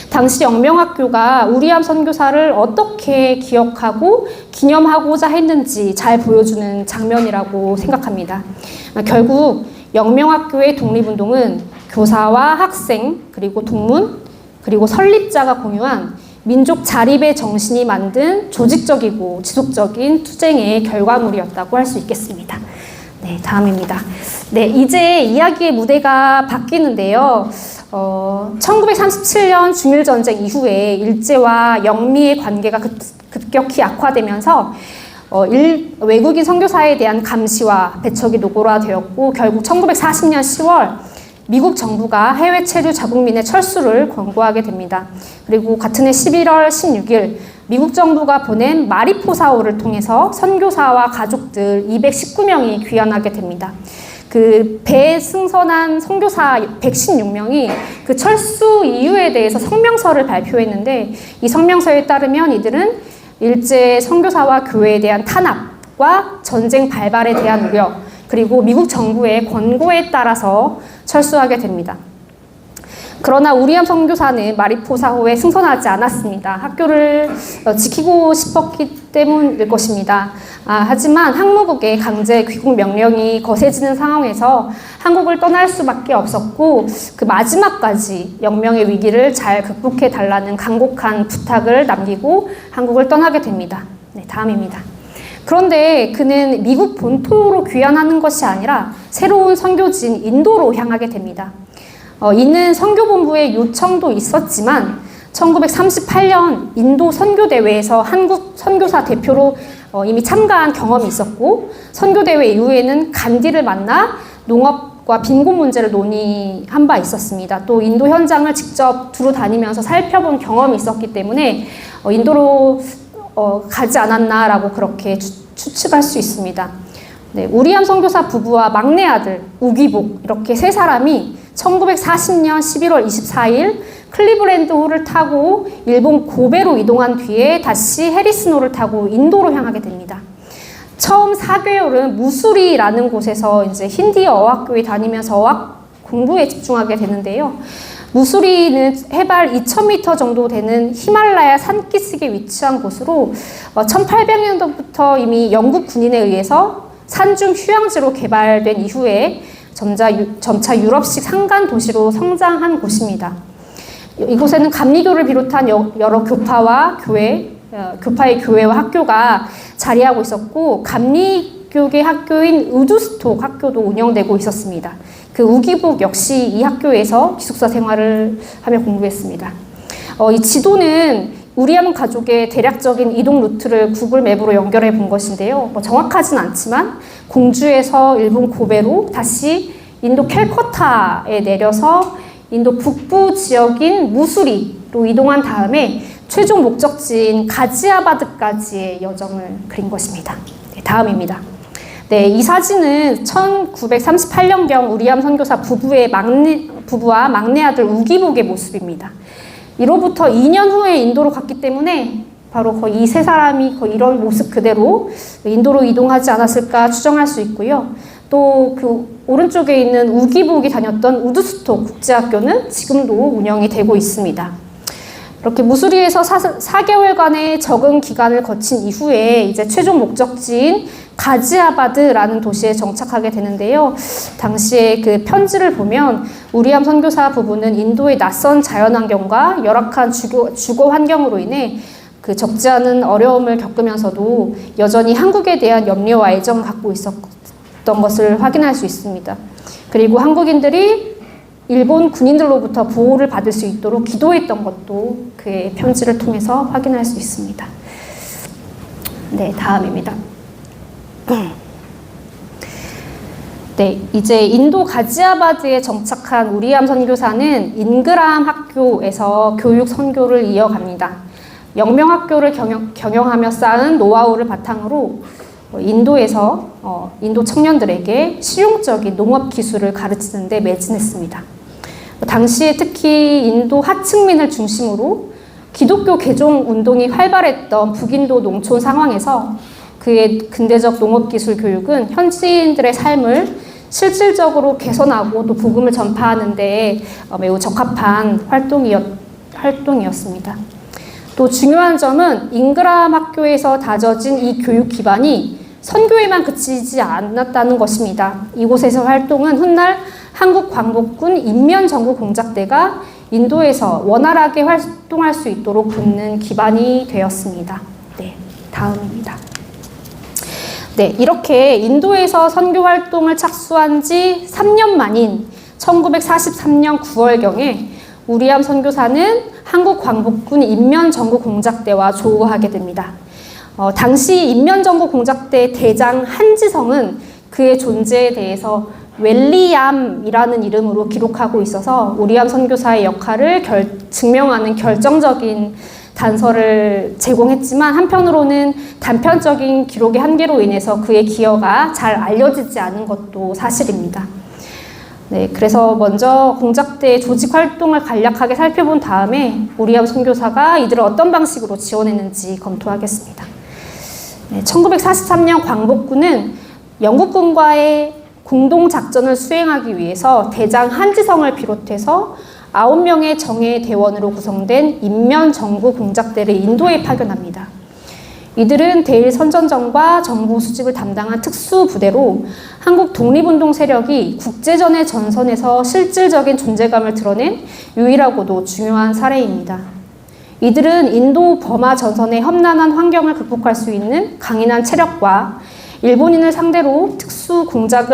당시 영명학교가 우리암 선교사를 어떻게 기억하고 기념하고자 했는지 잘 보여주는 장면이라고 생각합니다. 결국 영명학교의 독립운동은 교사와 학생, 그리고 동문, 그리고 설립자가 공유한 민족 자립의 정신이 만든 조직적이고 지속적인 투쟁의 결과물이었다고 할 수 있겠습니다. 네, 다음입니다. 네, 이제 이야기의 무대가 바뀌는데요. 1937년 중일전쟁 이후에 일제와 영미의 관계가 급격히 악화되면서 외국인 선교사에 대한 감시와 배척이 노골화되었고 결국 1940년 10월 미국 정부가 해외 체류 자국민의 철수를 권고하게 됩니다. 그리고 같은 해 11월 16일 미국 정부가 보낸 마리포사호를 통해서 선교사와 가족들 219명이 귀환하게 됩니다. 그 배에 승선한 선교사 116명이 그 철수 이유에 대해서 성명서를 발표했는데 이 성명서에 따르면 이들은 일제 선교사와 교회에 대한 탄압과 전쟁 발발에 대한 우려 그리고 미국 정부의 권고에 따라서 철수하게 됩니다. 그러나 우리암 선교사는 마리포사호에 승선하지 않았습니다. 학교를 지키고 싶었기 때문일 것입니다. 하지만 항모국의 강제 귀국 명령이 거세지는 상황에서 한국을 떠날 수밖에 없었고 그 마지막까지 영명의 위기를 잘 극복해 달라는 간곡한 부탁을 남기고 한국을 떠나게 됩니다. 네, 다음입니다. 그런데 그는 미국 본토로 귀환하는 것이 아니라 새로운 선교지인 인도로 향하게 됩니다. 이는 선교본부의 요청도 있었지만 1938년 인도 선교대회에서 한국 선교사 대표로 이미 참가한 경험이 있었고 선교대회 이후에는 간디를 만나 농업과 빈곤 문제를 논의한 바 있었습니다. 또 인도 현장을 직접 두루 다니면서 살펴본 경험이 있었기 때문에 인도로 가지 않았나라고 그렇게 추측할 수 있습니다. 네, 우리암 선교사 부부와 막내 아들 우기복 이렇게 세 사람이 1940년 11월 24일 클리브랜드호를 타고 일본 고베로 이동한 뒤에 다시 해리슨호를 타고 인도로 향하게 됩니다. 처음 4개월은 무수리라는 곳에서 이제 힌디어 어학교에 다니면서 어학 공부에 집중하게 되는데요. 무수리는 해발 2000m 정도 되는 히말라야 산기슭에 위치한 곳으로 1800년도부터 이미 영국 군인에 의해서 산중 휴양지로 개발된 이후에 점차 유럽식 상간 도시로 성장한 곳입니다. 이곳에는 감리교를 비롯한 여러 교파의 교회와 학교가 자리하고 있었고 감리교계 학교인 우두스톡 학교도 운영되고 있었습니다. 그 우기복 역시 이 학교에서 기숙사 생활을 하며 공부했습니다. 이 지도는 우리암 가족의 대략적인 이동 루트를 구글 맵으로 연결해 본 것인데요. 정확하진 않지만 공주에서 일본 고베로 다시 인도 캘커타에 내려서 인도 북부 지역인 무수리로 이동한 다음에 최종 목적지인 가지아바드까지의 여정을 그린 것입니다. 네, 다음입니다. 네, 이 사진은 1938년경 우리암 선교사 부부와 막내 아들 우기복의 모습입니다. 이로부터 2년 후에 인도로 갔기 때문에 바로 거의 이 세 사람이 거의 이런 모습 그대로 인도로 이동하지 않았을까 추정할 수 있고요. 또 그 오른쪽에 있는 우기복이 다녔던 우두스톡 국제학교는 지금도 운영이 되고 있습니다. 이렇게 무수리에서 4개월간의 적응 기간을 거친 이후에 이제 최종 목적지인 가지아바드라는 도시에 정착하게 되는데요. 당시에 그 편지를 보면 우리암 선교사 부부는 인도의 낯선 자연환경과 열악한 주거 환경으로 인해 그 적지 않은 어려움을 겪으면서도 여전히 한국에 대한 염려와 애정을 갖고 있었던 것을 확인할 수 있습니다. 그리고 한국인들이 일본 군인들로부터 보호를 받을 수 있도록 기도했던 것도 그의 편지를 통해서 확인할 수 있습니다. 네, 다음입니다. 네, 이제 인도 가지아바드에 정착한 우리암 선교사는 인그람 학교에서 교육 선교를 이어갑니다. 영명학교를 경영하며 쌓은 노하우를 바탕으로 인도에서 인도 청년들에게 실용적인 농업 기술을 가르치는 데 매진했습니다. 당시에 특히 인도 하층민을 중심으로 기독교 개종 운동이 활발했던 북인도 농촌 상황에서 그의 근대적 농업 기술 교육은 현지인들의 삶을 실질적으로 개선하고 또 복음을 전파하는 데 매우 적합한 활동이었습니다. 또 중요한 점은 잉그람 학교에서 다져진 이 교육 기반이 선교에만 그치지 않았다는 것입니다. 이곳에서 활동은 훗날 한국 광복군 인면정구 공작대가 인도에서 원활하게 활동할 수 있도록 돕는 기반이 되었습니다. 네, 다음입니다. 네, 이렇게 인도에서 선교 활동을 착수한 지 3년 만인 1943년 9월경에 우리암 선교사는 한국 광복군 인면정구공작대와 조우하게 됩니다. 당시 인면정구공작대 대장 한지성은 그의 존재에 대해서 웰리암이라는 이름으로 기록하고 있어서 우리암 선교사의 역할을 증명하는 결정적인 단서를 제공했지만 한편으로는 단편적인 기록의 한계로 인해서 그의 기여가 잘 알려지지 않은 것도 사실입니다. 네, 그래서 먼저 공작대의 조직 활동을 간략하게 살펴본 다음에 우리암 선교사가 이들을 어떤 방식으로 지원했는지 검토하겠습니다. 네, 1943년 광복군은 영국군과의 공동작전을 수행하기 위해서 대장 한지성을 비롯해서 9명의 정예 대원으로 구성된 인면정구공작대를 인도에 파견합니다. 이들은 대일 선전전과 정보 수집을 담당한 특수부대로 한국 독립운동 세력이 국제전의 전선에서 실질적인 존재감을 드러낸 유일하고도 중요한 사례입니다. 이들은 인도 버마 전선의 험난한 환경을 극복할 수 있는 강인한 체력과 일본인을 상대로 특수 공작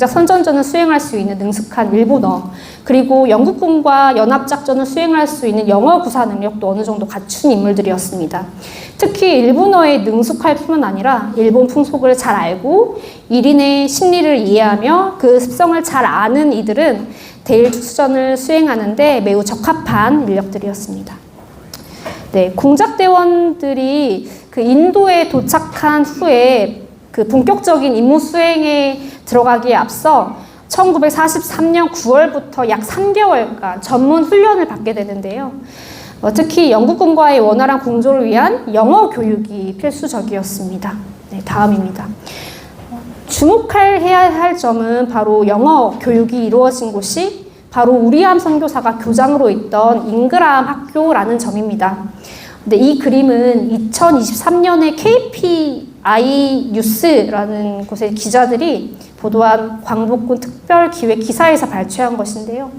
선전전을 수행할 수 있는 능숙한 일본어, 그리고 영국군과 연합작전을 수행할 수 있는 영어 구사 능력도 어느 정도 갖춘 인물들이었습니다. 특히 일본어에 능숙할 뿐만 아니라 일본 풍속을 잘 알고 일인의 심리를 이해하며 그 습성을 잘 아는 이들은 대일 특수전을 수행하는데 매우 적합한 인력들이었습니다. 네, 공작대원들이 그 인도에 도착한 후에 그 본격적인 임무 수행에 들어가기에 앞서 1943년 9월부터 약 3개월간 전문 훈련을 받게 되는데요. 특히 영국군과의 원활한 공조를 위한 영어 교육이 필수적이었습니다. 네, 다음입니다. 주목해야 할 점은 바로 영어 교육이 이루어진 곳이 바로 우리암 선교사가 교장으로 있던 잉그라함 학교라는 점입니다. 근데 이 그림은 2023년에 KPI 뉴스라는 곳의 기자들이 보도한 광복군 특별 기획 기사에서 발췌한 것인데요.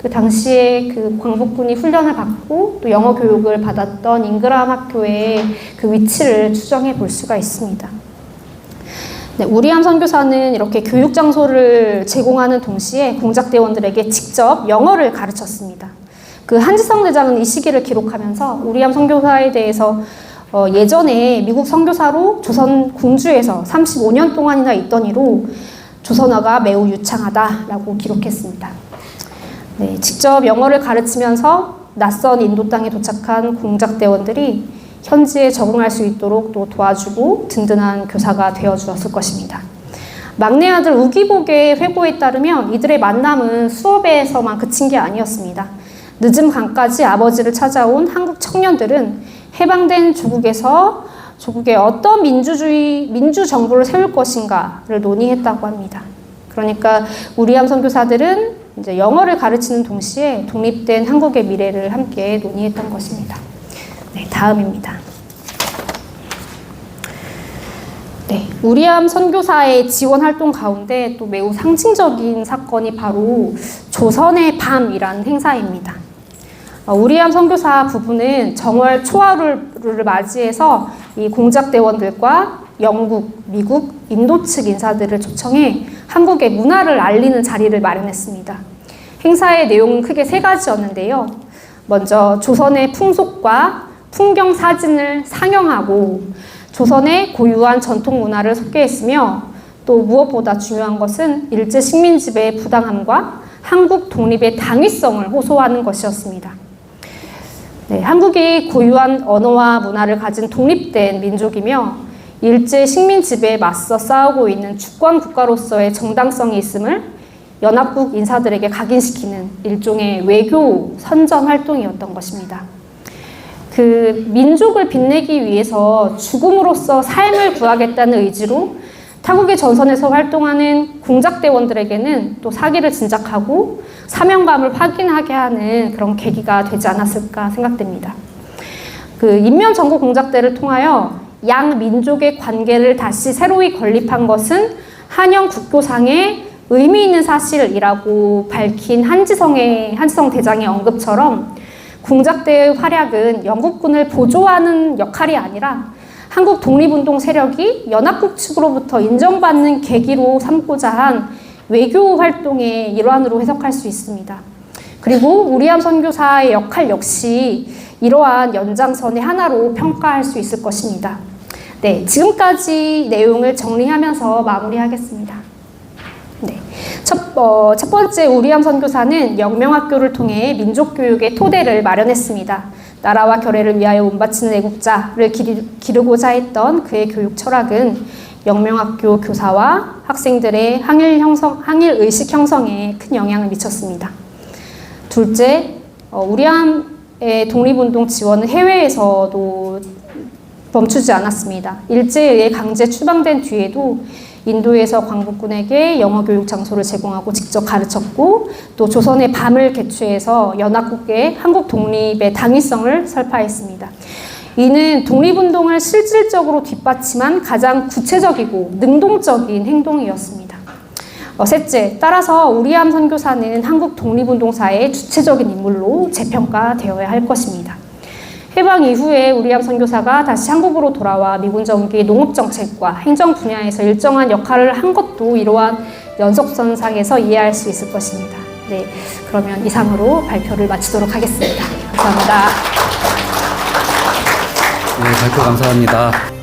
그 당시에 그 광복군이 훈련을 받고 또 영어 교육을 받았던 잉그라함 학교의 그 위치를 추정해 볼 수가 있습니다. 네, 우리암 선교사는 이렇게 교육 장소를 제공하는 동시에 공작대원들에게 직접 영어를 가르쳤습니다. 그 한지성 대장은 이 시기를 기록하면서 우리암 선교사에 대해서 예전에 미국 선교사로 조선 궁주에서 35년 동안이나 있던 이로 조선어가 매우 유창하다라고 기록했습니다. 네, 직접 영어를 가르치면서 낯선 인도 땅에 도착한 공작대원들이 현지에 적응할 수 있도록 또 도와주고 든든한 교사가 되어주었을 것입니다. 막내 아들 우기복의 회고에 따르면 이들의 만남은 수업에서만 그친 게 아니었습니다. 늦은 밤까지 아버지를 찾아온 한국 청년들은 해방된 조국에 어떤 민주 정부를 세울 것인가를 논의했다고 합니다. 그러니까 우리암 선교사들은 이제 영어를 가르치는 동시에 독립된 한국의 미래를 함께 논의했던 것입니다. 네, 다음입니다. 네, 우리암 선교사의 지원 활동 가운데 또 매우 상징적인 사건이 바로 조선의 밤이라는 행사입니다. 우리암 선교사 부부는 정월 초하루를 맞이해서 이 공작대원들과 영국, 미국, 인도 측 인사들을 초청해 한국의 문화를 알리는 자리를 마련했습니다. 행사의 내용은 크게 3가지였는데요. 먼저 조선의 풍속과 풍경 사진을 상영하고 조선의 고유한 전통 문화를 소개했으며 또 무엇보다 중요한 것은 일제 식민지배의 부당함과 한국 독립의 당위성을 호소하는 것이었습니다. 네, 한국이 고유한 언어와 문화를 가진 독립된 민족이며 일제 식민 지배에 맞서 싸우고 있는 주권 국가로서의 정당성이 있음을 연합국 인사들에게 각인시키는 일종의 외교 선전 활동이었던 것입니다. 그 민족을 빛내기 위해서 죽음으로써 삶을 구하겠다는 의지로 타국의 전선에서 활동하는 공작대원들에게는 또 사기를 진작하고 사명감을 확인하게 하는 그런 계기가 되지 않았을까 생각됩니다. 그 인면정구공작대를 통하여 양 민족의 관계를 다시 새로이 건립한 것은 한영 국교상의 의미 있는 사실이라고 밝힌 한지성 대장의 언급처럼 궁작대의 활약은 영국군을 보조하는 역할이 아니라 한국 독립운동 세력이 연합국 측으로부터 인정받는 계기로 삼고자 한 외교 활동의 일환으로 해석할 수 있습니다. 그리고 우리함 선교사의 역할 역시 이러한 연장선의 하나로 평가할 수 있을 것입니다. 네, 지금까지 내용을 정리하면서 마무리하겠습니다. 네, 첫 번째 우리함 선교사는 영명학교를 통해 민족교육의 토대를 마련했습니다. 나라와 결의를 위하여 운바치는 애국자를 기르고자 했던 그의 교육 철학은 영명학교 교사와 학생들의 항일 의식 형성에 큰 영향을 미쳤습니다. 둘째, 우리함의 독립운동 지원은 해외에서도 멈추지 않았습니다. 일제에 의해 강제 추방된 뒤에도 인도에서 광복군에게 영어 교육 장소를 제공하고 직접 가르쳤고, 또 조선의 밤을 개최해서 연합국의 한국 독립의 당위성을 설파했습니다. 이는 독립운동을 실질적으로 뒷받침한 가장 구체적이고 능동적인 행동이었습니다. 셋째, 따라서 우리함 선교사는 한국 독립운동사의 주체적인 인물로 재평가되어야 할 것입니다. 해방 이후에 우리함 선교사가 다시 한국으로 돌아와 미군 정기 농업정책과 행정 분야에서 일정한 역할을 한 것도 이러한 연속선상에서 이해할 수 있을 것입니다. 네, 그러면 이상으로 발표를 마치도록 하겠습니다. 감사합니다. 네, 발표 감사합니다.